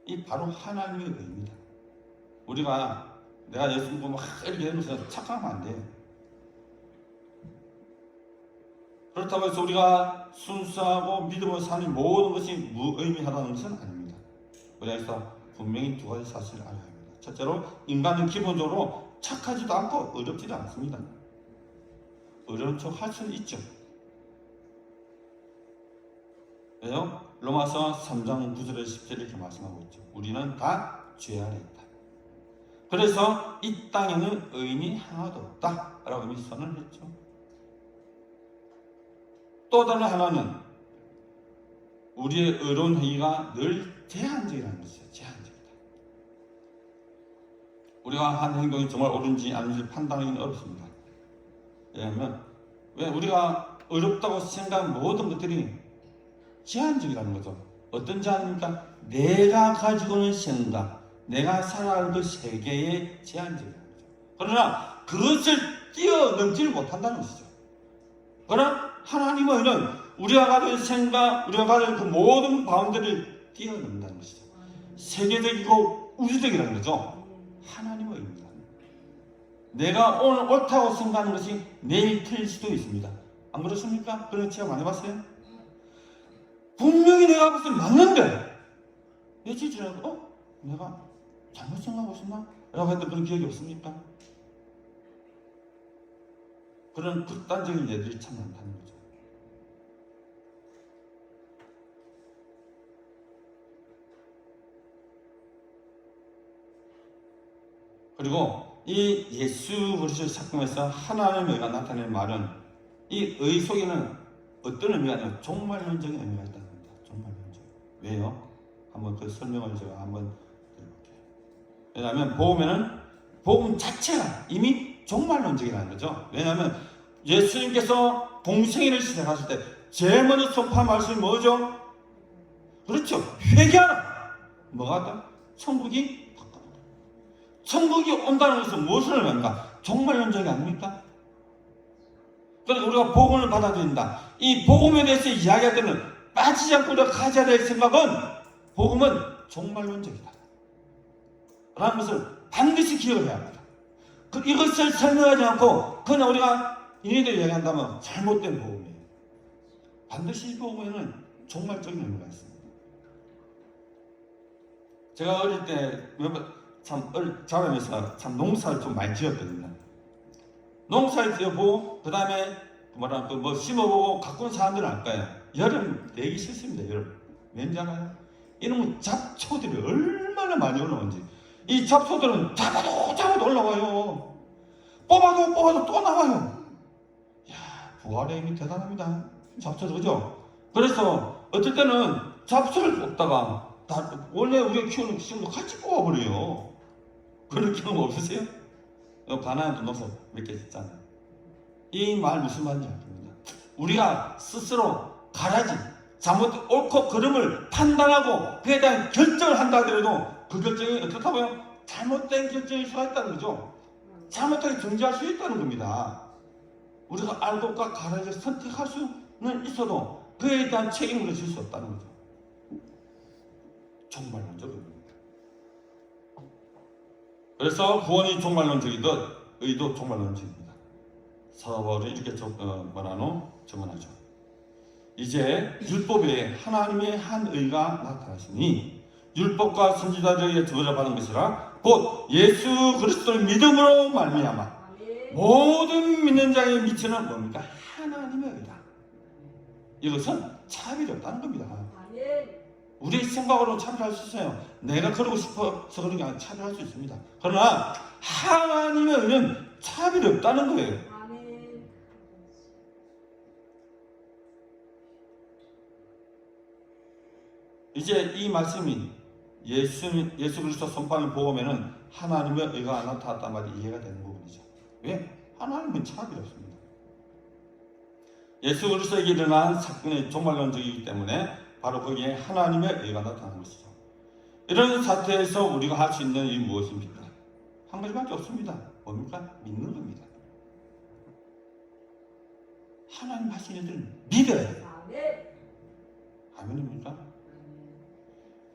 이 바로 하나님의 의입니다. 내가 예수 믿고 막 이렇게 하면서 착각하면 안 돼요. 그렇다고 해서 우리가 순수하고 믿음으로 사는 모든 것이 무의미하다는 것은 아닙니다. 그래서 분명히 두 가지 사실을 알아야 합니다. 첫째로 인간은 기본적으로 착하지도 않고 어렵지도 않습니다. 어려운 척 할 수는 있죠. 왜요? 로마서 3장 9절에 10절에 이렇게 말씀하고 있죠. 우리는 다 죄 아래 있다. 그래서 이 땅에는 의인이 하나도 없다 라고 이미 선언을 했죠. 또 다른 하나는 우리의 의로운 행위가 늘 제한적이라는 것이죠. 제한적이다. 우리가 한 행동이 정말 옳은지 아닌지 판단하기는 어렵습니다. 왜냐하면 우리가 어렵다고 생각하는 모든 것들이 제한적이라는 거죠. 어떤 제한입니까? 내가 가지고 있는 생각, 내가 살아가는 그 세계의 제한적이라는 거죠. 그러나 그것을 뛰어넘지를 못한다는 것이죠. 그러나 하나님의 의는 우리가 가진 생각, 우리가 가진 그 모든 바운드를 뛰어넘는다는 것이죠. 세계적이고 우주적이라는 거죠. 하나님의 의입니다. 내가 오늘 옳다고 생각하는 것이 내일 틀릴 수도 있습니다. 안 그렇습니까? 그런 체험 안 해봤어요? 분명히 내가 무슨 맞는데 며칠 지나고 내가 잘못 생각하고 있었나? 라고 했던 그런 기억이 없습니까? 그런 극단적인 예들이 참 많다는 거죠. 그리고 이 예수 그리스도의 사건에서 하나님의 의가 나타내는 말은 이 의 속에는 어떤 의미가 아니라 종말론적인 의미가 있다는 겁니다. 종말론적. 왜요? 한번 그 설명을 제가 한번 드려볼게요. 왜냐하면 복음 자체가 이미 종말론적이라는 거죠. 왜냐하면 예수님께서 공생애를 시작하실 때 제일 먼저 선포한 말씀이 뭐죠? 그렇죠. 회개하라. 뭐가 왔다? 천국이 가까웠다. 천국이 온다는 것은 무엇을 의미합니까? 종말론적이 아닙니까? 그러니까 우리가 복음을 받아들인다. 이 복음에 대해서 이야기할 때는 빠지지 않고 우리가 가져야 될 생각은 복음은 종말론적이다 라는 것을 반드시 기억을 해야 합니다. 이것을 설명하지 않고 그냥 우리가 인위대로 이야기한다면 잘못된 복음이에요. 반드시 이 복음에는 종말적인 의미가 있습니다. 제가 어릴 때 자라면서 참 농사를 좀 많이 지었거든요. 농사를 지어보고 그 다음에 심어보고 가꾸는 사람들은 알까요? 여름 내기 싫습니다. 여름 왠지 알아요? 이놈의 잡초들이 얼마나 많이 올라오는지. 이 잡초들은 잡아도 올라와요. 뽑아도 또 나와요. 이야, 부활의 힘이 대단합니다. 잡초들 그죠? 그래서 어떨 때는 잡초를 뽑다가 원래 우리가 키우는 식물 같이 뽑아버려요. 그런 경험 없으세요? 가나안 농사 몇 개 짓잖아요. 이 말 무슨 말인지 아십니까? 우리가 스스로 가라지 잘못 옳고 그름을 판단하고 그에 대한 결정을 한다 하더라도 그 결정이 어떻다고요? 잘못된 결정일 수가 있다는 거죠. 잘못하게 정지할 수 있다는 겁니다. 우리가 알고과 가라지를 선택할 수는 있어도 그에 대한 책임을 질 수 없다는 거죠. 종말론적입니다. 그래서 구원이 종말론적이듯 의도 종말론적입니다. 사도 바울이 이렇게 증언하죠. 이제 율법에 하나님의 한 의가 나타나시니 율법과 선지자들에게 저주를 받은 것이라 곧 예수 그리스도의 믿음으로 말미암아 모든 믿는 자에게 미치는 뭡니까? 하나님의 의다. 이것은 차별이 없다는 겁니다. 우리의 생각으로 차별할 수 있어요. 내가 그러고 싶어서 그런 게 아니라 차별할 수 있습니다. 그러나 하나님의 의는 차별이 없다는 거예요. 이제 이 말씀이 예수 그리스도 선포하는 복음에는 하나님의 의가 나타났단 말이 이해가 되는 부분이죠. 왜? 하나님은 차별이 없습니다. 예수 그리스도에게 일어난 사건의 종말론적이기 때문에 바로 거기에 하나님의 의가 나타나는 것이죠. 이런 사태에서 우리가 할 수 있는 일이 무엇입니까? 한 가지밖에 없습니다. 뭡니까? 믿는 겁니다. 하나님 하신 일들을 믿어야 돼요. 아멘입니까?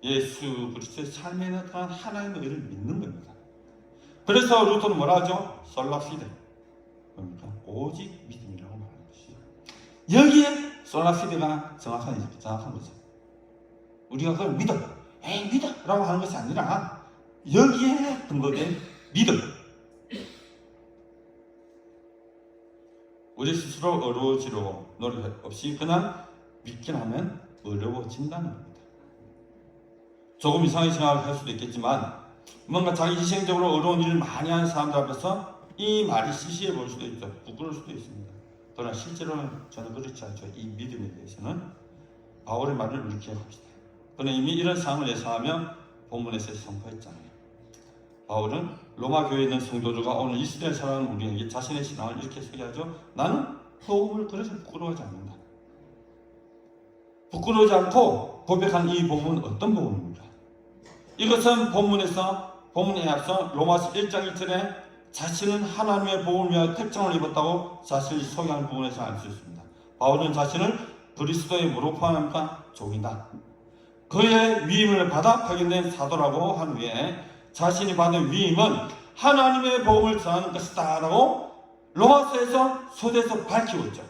예수 그리스도의 삶에 나타난 하나님의 의를 믿는 겁니다. 그래서 루터는 뭐라 하죠? 솔라 피데. 뭡니까? 오직 믿음이라고 말하는 것이죠. 여기에 솔라 피데가 정확한 거죠. 우리가 그걸 믿어. 믿어! 라고 하는 것이 아니라 여기에 근거된 믿음. 우리 스스로 어려워지려고 노력 없이 그냥 믿긴 하면 어려워진다는 겁니다. 조금 이상하게 생각할 수도 있겠지만 뭔가 자기 희생적으로 어려운 일을 많이 하는 사람들 앞에서 이 말이 시시해 보일 수도 있죠. 부끄러울 수도 있습니다. 그러나 실제로는 저는 그렇지 않죠. 이 믿음에 대해서는 바울의 말을 우리 기억합시다. 그는 이미 이런 상황을 예상하며 본문에서 선포했잖아요. 바울은 로마 교회에 있는 성도들과 오늘 이 시대에 살아가는 우리에게 자신의 신앙을 이렇게 소개하죠. 나는 복음을 그래서 부끄러워하지 않는다. 부끄러워하지 않고 고백한 이 복음은 어떤 복음입니까? 이것은 본문에 앞서 로마서 1장 1절에 자신은 하나님의 복음을 위하여 택정을 입었다고 자신이 소개하는 부분에서 알 수 있습니다. 바울은 자신을 그리스도의 뭐로 포함합니까? 종이다. 그의 위임을 받아 파견된 사도라고 한 후에 자신이 받은 위임은 하나님의 복음을 전하는 것이다 라고 로마서에서 소대에서 밝히고 있죠.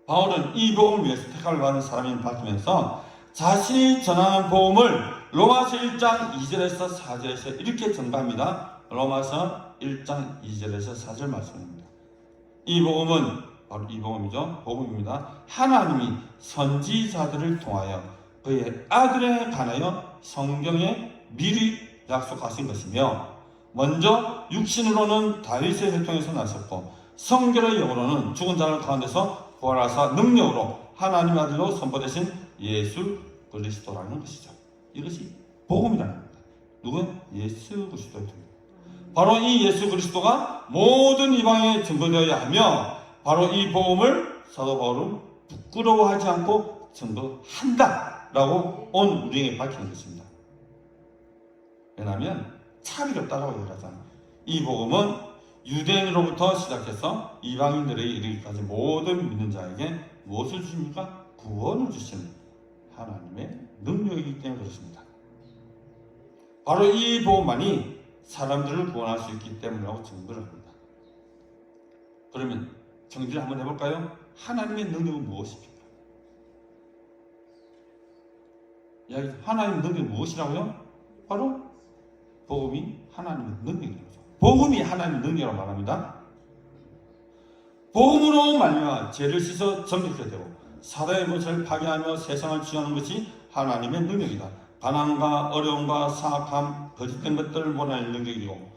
바울은 이 복음을 위해서 택함을 받은 사람임을 밝히면서 자신이 전하는 복음을 로마서 1장 2절에서 4절에서 이렇게 전가합니다. 로마서 1장 2절에서 4절 말씀입니다. 이 복음은 바로 이 복음이죠. 복음입니다. 하나님이 선지자들을 통하여 그의 아들에 관하여 성경에 미리 약속하신 것이며 먼저 육신으로는 다윗의 혈통에서 나셨고 성결의 영으로는 죽은 자들 가운데서 부활하사 능력으로 하나님의 아들로 선포되신 예수 그리스도라는 것이죠. 이것이 복음이라는 겁니다. 누구는? 예수 그리스도의 통입니다. 바로 이 예수 그리스도가 모든 이방에 증거되어야 하며 바로 이 복음을 사도 바울은 부끄러워하지 않고 증거한다 라고 오늘 우리에게 밝히는 것입니다. 왜냐하면 차별이 없다고 얘기하잖아요. 이 복음은 유대인으로부터 시작해서 이방인들에게 이르기까지 모든 믿는 자에게 무엇을 주십니까? 구원을 주시는 하나님의 능력이기 때문에 그렇습니다. 바로 이 복음만이 사람들을 구원할 수 있기 때문이라고 증거를 합니다. 그러면 정리를 한번 해볼까요? 하나님의 능력은 무엇입니까? 하나님의 능력이 무엇이라고요? 바로 복음이 하나님의 능력이라고 하죠. 복음이 하나님의 능력이라고 말합니다. 복음으로 말미암아 죄를 씻어 정직하게 되고 사단의 것을 파괴하며 세상을 지하는 것이 하나님의 능력이다. 가난과 어려움과 사악함, 거짓된 것들을 몰아낼 능력이고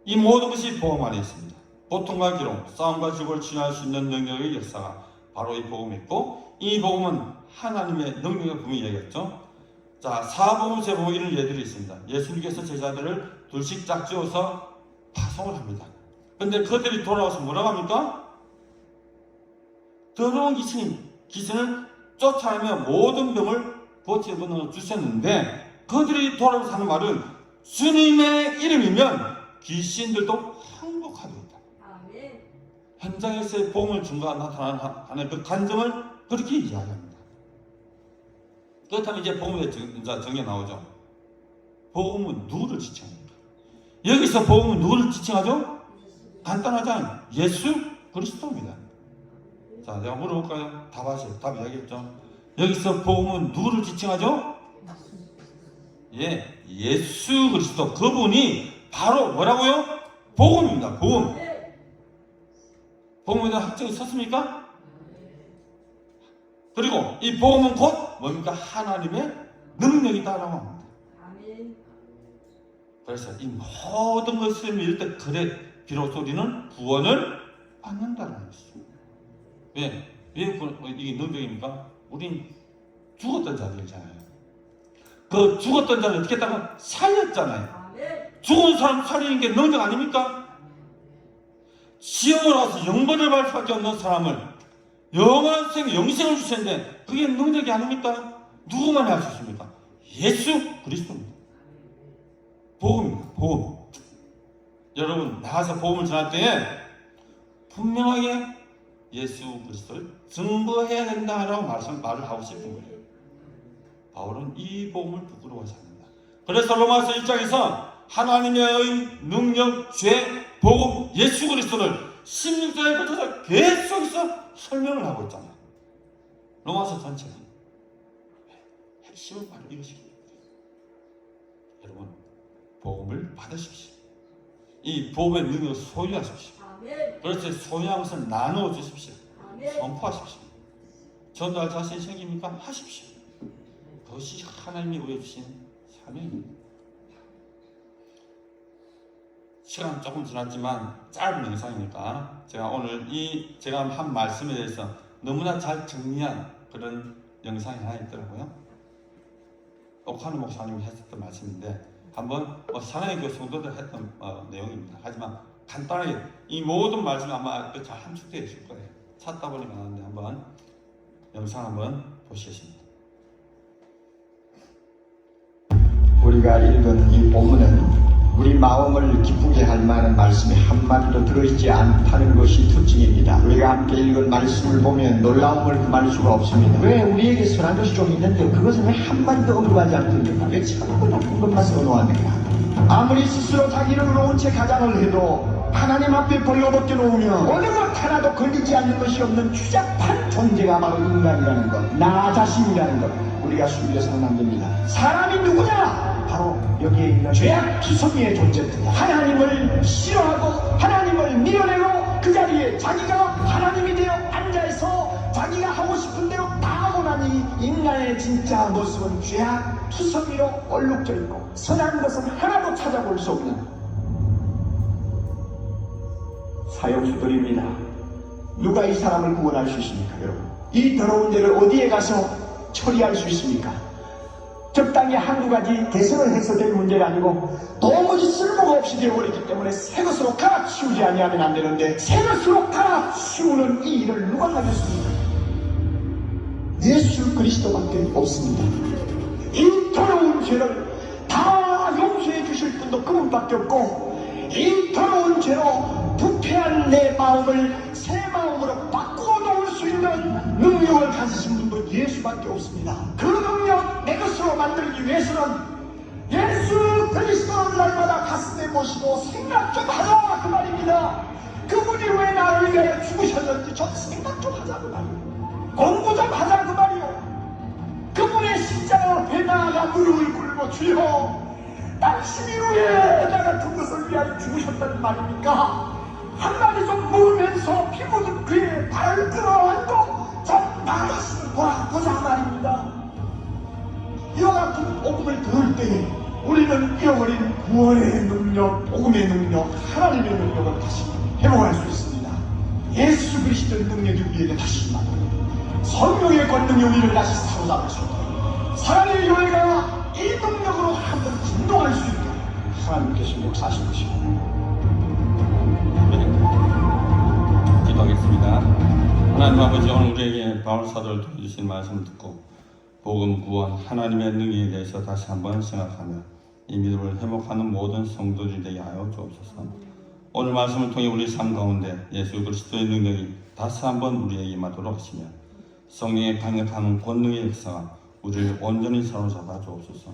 이 모든 것이 복음 안에 있습니다. 고통과 기록, 싸움과 죽을 치유할 수 있는 능력의 역사가 바로 이 복음에 있고 이 복음은 하나님의 능력의 복음이 이야기했죠. 자, 사복음서에 보면 이런 예들이 있습니다. 예수님께서 제자들을 둘씩 짝지어서 파송을 합니다. 근데 그들이 돌아와서 뭐라고 합니까? 더러운 귀신을 쫓아내며 모든 병을 고치는 권능을 주셨는데, 그들이 돌아와서 하는 말은 주님의 이름이면 귀신들도 항복하리이다. 현장에서의 복음을 증거하는 나타나는 그 간증을 그렇게 이야기합니다. 그렇다면 이제 복음의 정의가 나오죠. 복음은 누구를 지칭합니까? 여기서 복음은 누구를 지칭하죠? 간단하잖아요. 예수 그리스도입니다. 자, 내가 물어볼까요? 답하세요. 답 이야기했죠. 여기서 복음은 누구를 지칭하죠? 예, 예수 그리스도. 그분이 바로 뭐라고요? 복음입니다. 복음. 복음에 대한 학적이 섰습니까? 그리고 이 복음은 곧 뭡니까? 하나님의 능력이다라고 합니다. 그래서 이 모든 것을 믿을 때 그래 비로소 우리는 구원을 받는다는 것입니다. 왜 이게 능력입니까? 우린 죽었던 자들이잖아요. 그 죽었던 자를 어떻게 했다고? 살렸잖아요. 죽은 사람 살리는 게 능력 아닙니까? 지옥으로 가서 영벌을 받을 수밖에 없는 사람을 영원한 영생을 주셨는데 그게 능력이 아닙니까? 누구만이 할 수 있습니까? 예수 그리스도입니다. 복음입니다. 복음. 여러분 나가서 복음을 전할 때에 분명하게 예수 그리스도를 증거해야 된다라고 말을 하고 싶은 거예요. 바울은 이 복음을 부끄러워하지 않는다. 그래서 로마서 1장에서 하나님의 능력, 죄, 복음, 예수 그리스도를 16장에 붙어서 계속해서 설명을 하고 있잖아요. 로마서 전체가. 핵심은 바로 이것입니다. 여러분, 복음을 받으십시오. 이 복음의 능력을 소유하십시오. 그렇지, 소유한 것을 나누어 주십시오. 선포하십시오. 전도할 자신이 생깁니까? 하십시오. 그것이 하나님이 우리에게 주신 사명입니다. 시간 조금 지났지만 짧은 영상이니까 제가 오늘 제가 한 말씀에 대해서 너무나 잘 정리한 그런 영상이 하나 있더라고요. 옥하는 목사님이 했었던 말씀인데 한번 사랑의 교회 성도들 했던 내용입니다. 하지만 간단하게 이 모든 말씀이 아마 잘 함축되어 있을 거예요. 찾다 보니까 나왔는데 한번 영상 한번 보시겠습니다.
우리가 읽은 이 본문은 우리 마음을 기쁘게 할 만한 말씀이 한마디도 들어있지 않다는 것이 특징입니다. 우리가 함께 읽은 말씀을 보면 놀라움을 금할 수가 없습니다. 왜 우리에게 선한 것이 좀 있는데 그것은 왜 한마디도 언급하지 않습니까? 왜 자꾸 나쁜 것만 선호합니까? 아무리 스스로 자기를 의로운 채 가장을 해도 하나님 앞에 벌거벗겨 놓으면 어느 것 하나도 걸리지 않는 것이 없는 추잡한 존재가 바로 인간이라는 것, 나 자신이라는 것 우리가 숨겨서는 안 됩니다. 사람이 누구냐? 바로 여기에 있는 죄악투성이의 존재입니다. 하나님을 싫어하고 하나님을 밀어내고 그 자리에 자기가 하나님이 되어 앉아있어 자기가 하고 싶은 대로 다 하고 나니 인간의 진짜 모습은 죄악투성이로 얼룩져 있고 선한 것은 하나도 찾아볼 수 없는 사형수들입니다. 누가 이 사람을 구원할 수 있습니까, 여러분? 이 더러운 죄를 어디에 가서 처리할 수 있습니까? 적당히 한두 가지 개선을 해서 될 문제가 아니고 도무지 쓸모가 없이 되어버리기 때문에 새 것으로 갈아치우지 아니하면 안 되는데 새 것으로 갈아치우는 이 일을 누가 하겠습니까? 예수 그리스도밖에 없습니다. 이 더러운 죄를 다 용서해 주실 분도 그분밖에 없고 이 더러운 죄로 부패한 내 마음을 새 마음으로 바꾸어 놓을 수 있는 능력을 가지신 분도 예수밖에 없습니다. 그 능력 내 것으로 만들기 위해서는 예수 그리스도를 날마다 가슴에 모시고 생각 좀 하자 그 말입니다. 그분이 왜 나를 위하여 죽으셨는지 좀 생각 좀 하자 그 말이에요. 공부 좀 하자 그 말이요. 그분의 십자가 앞에 나아가 무릎을 꿇고 주여 당신이 왜 나 같은 것을 위하여 죽으셨다는 말입니까? 한마디 좀 물으면서 피 묻은 그의 발을 끌어안고 좀 나 자신을 보자 말입니다. 이와 같은 복음을 들을 때에 우리는 잃어버린 구원의 능력, 복음의 능력, 하나님의 능력을 다시 회복할 수 있습니다. 예수 그리스도의 능력이 우리에게 다시 임합니다. 성령의 권능이 우리를 다시 사로잡을 수 있도록 사랑의 교회가 이 능력으로 한번 진동할 수 있도록 하나님께서 역사하신 것입니다.
기도하겠습니다. 하나님 아버지, 오늘 우리에게 바울 사도를 통해 주신 말씀을 듣고 복음 구원 하나님의 능력에 대해서 다시 한번 생각하며 이 믿음을 회복하는 모든 성도들이 되게 하여 주옵소서. 오늘 말씀을 통해 우리 삶 가운데 예수 그리스도의 능력이 다시 한번 우리에게 임하도록 하시며 성령의 강력한 권능의 역사가 우리를 온전히 사로잡아 주옵소서.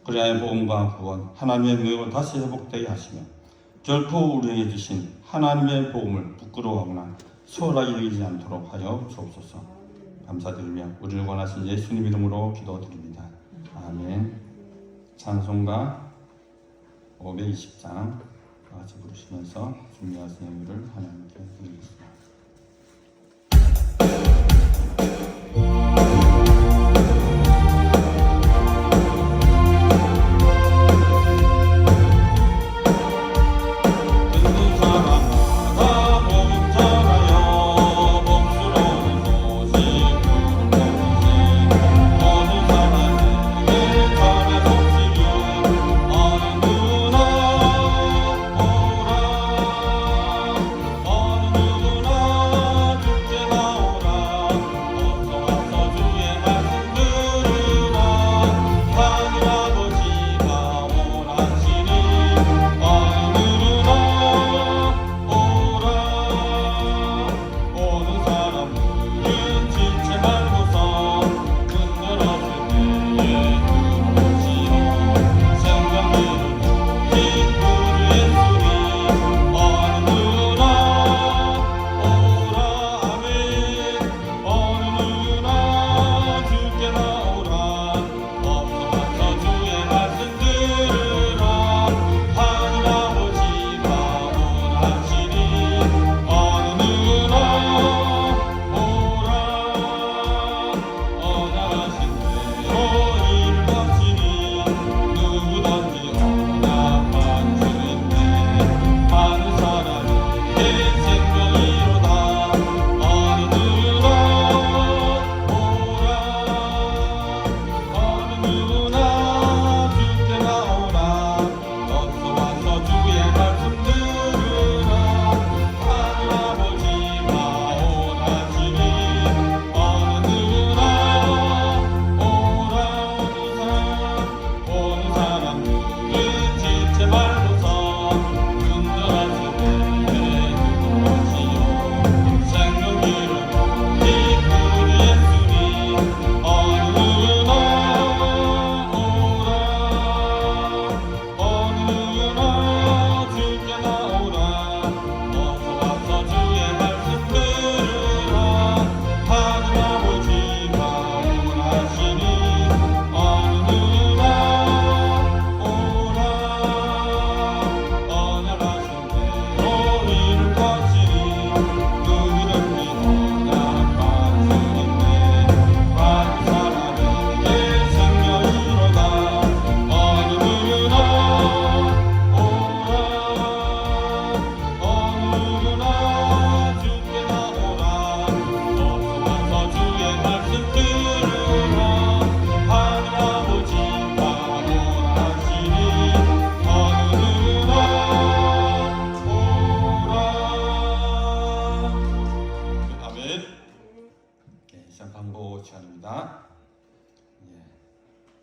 그리하여 복음과 구원 하나님의 능력을 다시 회복되게 하시며 결코 우리에게 주신 하나님의 복음을 부끄러워하거나 소홀하게 여기지 않도록 하여 주옵소서. 감사드리며 우리를 원하신 예수님 이름으로 기도드립니다. 아멘. 찬송가 520장 같이 부르시면서 중요하신 예물을 하나님께 드리겠습니다.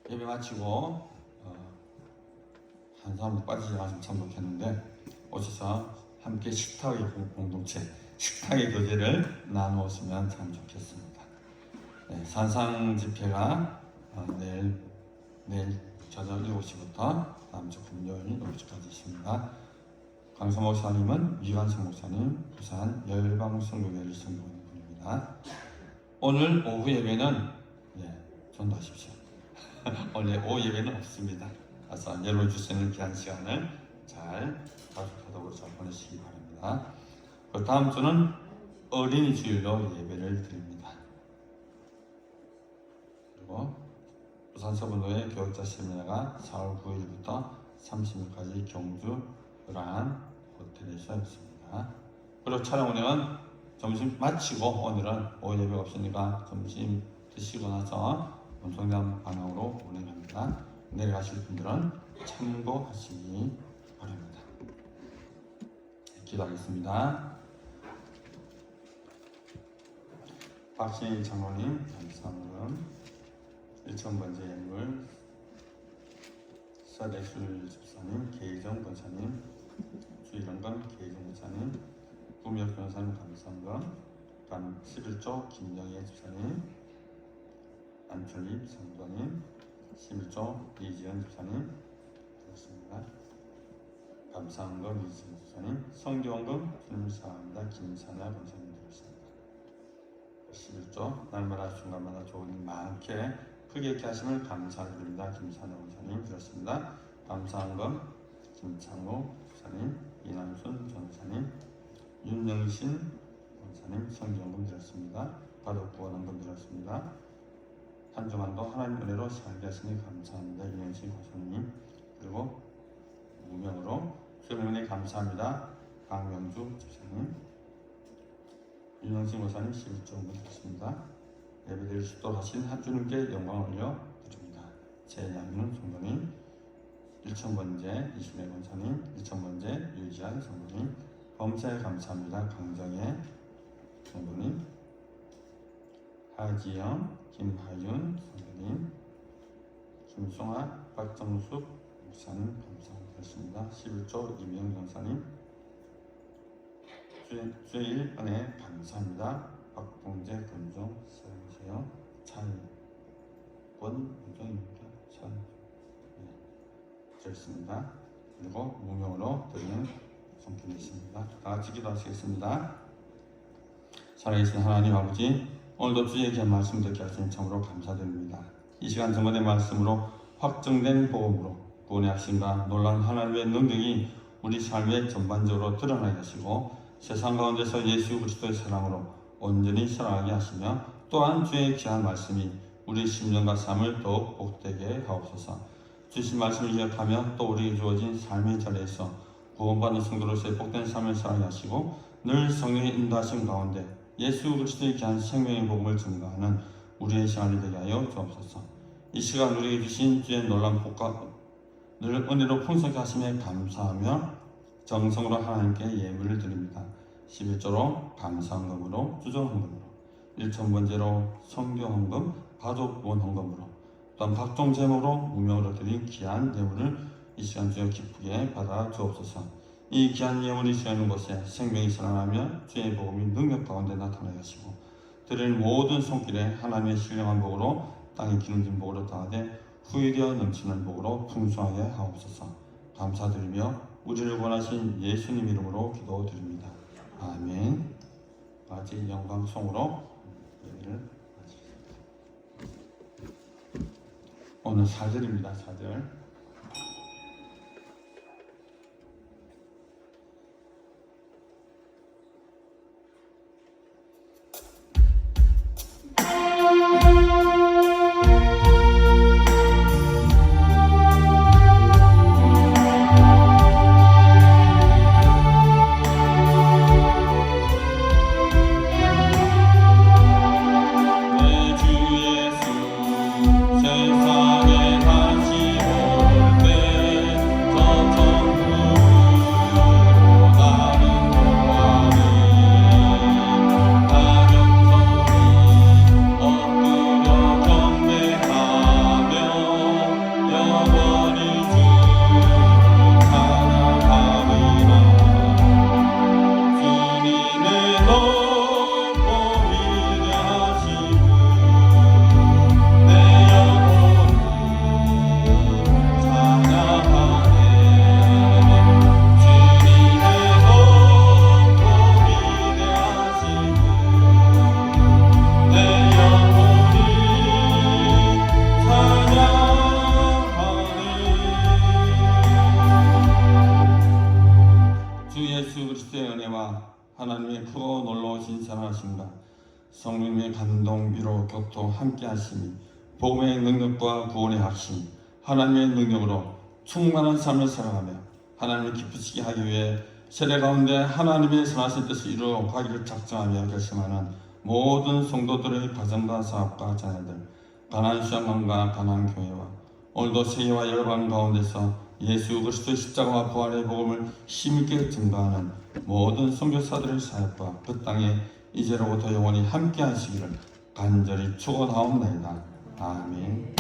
예배 마치고 한 사람도 빠지지 않았으면 참 좋겠는데 오셔서 함께 식탁의 공동체, 식탁의 교제를 나누었으면 참 좋겠습니다. 네, 산상 집회가 내일 저녁 7시부터 다음 주 금요일 7시까지 있습니다. 강서 목사님은 유한성 목사님, 부산 열방성교회를 선보이는 분입니다. 오늘 오후 예배는 전도하십시오. 오늘 오후 예배는 없습니다. 그래서 여러분 주시는 귀한 시간을 잘 가족하도록 잘 보내시기 바랍니다. 그 다음 주는 어린이 주일로 예배를 드립니다. 그리고 부산 서분도의 교육자 세미나가 4월 9일부터 30일까지 경주 을안 호텔에서 있습니다. 그리고 촬영 운영은 점심 마치고 오늘은 오후 예배가 없으니까 점심 드시고 나서 성당 방향으로 운행합니다. 내려가실 분들은 참고하시기 바랍니다. 기도하겠습니다. 박신희 장로님 감사합니다. 1,000번째 예물 서대술 집사님, 계희정 권사님, 주일원건 계희정 권사님, 구미혁 변호사님 감사합니다. 다음 11조 김영애 집사님, 안철립 성도님, 11조 이지연 집사님 그렇습니다. 감사한금 이지연 집사님, 성교원금 주님 사랑합니다. 김사냐 권사님 되었습니다. 11조 날마다 순간마다 좋은 일 많게 크게 있게 하심을 감사드립니다. 김사냐 권사님 들었습니다. 감사한금 김창호 집사님, 이남순 전사님, 윤영신 권사님 성교원금 드렸습니다. 가족구원원금 드렸습니다. 한 주간도 하나님 은혜로 살게 하시니 감사합니다. 윤영신 권사님, 그리고 무명으로 주님께 감사합니다. 강명주 집사님, 윤영신 권사님 11조원금 드렸습니다. 예배드릴 수 있도록 하신 하주님께 영광을 올려드립니다. 제 양윤 성도님, 1,000번째 이순혜 권사님, 1,000번째 유지한 성도님, 범사에 감사합니다. 강정혜 성도님, 하지영, 김하윤 성도님, 김송아, 박정숙 목사님 감사드렸습니다. 11조 이명 권사님, 주일 은혜 감사합니다. 박봉재 권종 사랑하세요. 찬권 권종입니다. 찬 드렸습니다. 그리고 무명으로 드리는 성품이 있습니다. 다 같이 기도하시겠습니다. 살아계신 하나님 아버지, 오늘도 주의 귀한 말씀 듣게 하시니 참으로 감사드립니다. 이 시간 정말의 말씀으로 확정된 복음으로 구원의 핵심과 놀라운 하나님의 능력이 우리 삶에 전반적으로 드러나게 하시고 세상 가운데서 예수 그리스도의 사랑으로 온전히 살아가게 하시며 또한 주의 귀한 말씀이 우리 심령과 삶을 더욱 복되게 하옵소서. 주신 말씀을 기억하며 또 우리에게 주어진 삶의 자리에서 구원받는 성도로서의 복된 삶을 살아가게 하시고 늘 성령의 인도하심 가운데 예수 그리스도의 귀한 생명의 복음을 증거하는 우리의 시간이 되게 하여 주옵소서. 이 시간 우리에게 주신 주의 놀라운 복과 늘 은혜로 풍성하게 하심에 감사하며 정성으로 하나님께 예물을 드립니다. 11조로 감사헌금으로 주정헌금으로 1,000번째로 성교헌금 가족구원헌금으로 또한 각종 제목으로 무명으로 드린 귀한 예물을 이 시간 주여 기쁘게 받아 주옵소서. 이 귀한 예물이 주어있는 곳에 생명이 살아나며 주의 복음이 능력 가운데 나타나게 하시고 드릴 모든 손길에 하나님의 신령한 복으로 땅에 기름진 복으로 더하되 후일되어 넘치는 복으로 풍성하게 하옵소서. 감사드리며 우리를 원하신 예수님 이름으로 기도드립니다. 아멘. 아직 영광송으로 예배를 마치겠습니다. 오늘 4절입니다. 4절. 하나님의 크고 놀라우신 사랑하심과 성령의 감동, 위로, 교통, 함께하심이 복음의 능력과 구원의 핵심, 하나님의 능력으로 충만한 삶을 살아가며 하나님을 기쁘시게 하기 위해 세례 가운데 하나님의 선하신 뜻을 이루어 가기를 작정하며 결심하는 모든 성도들의 가정과 사업과 자녀들, 가나안 시험망과 가나안 교회와 오늘도 세계와 열방 가운데서 예수 그리스도의 십자가와 부활의 복음을 힘있게 증거하는 모든 선교사들의 사역과 그 땅에 이제로부터 영원히 함께 하시기를 간절히 축원하옵나이다. 아멘.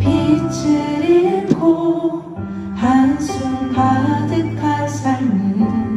빛을 잃고 한숨 가득한 삶은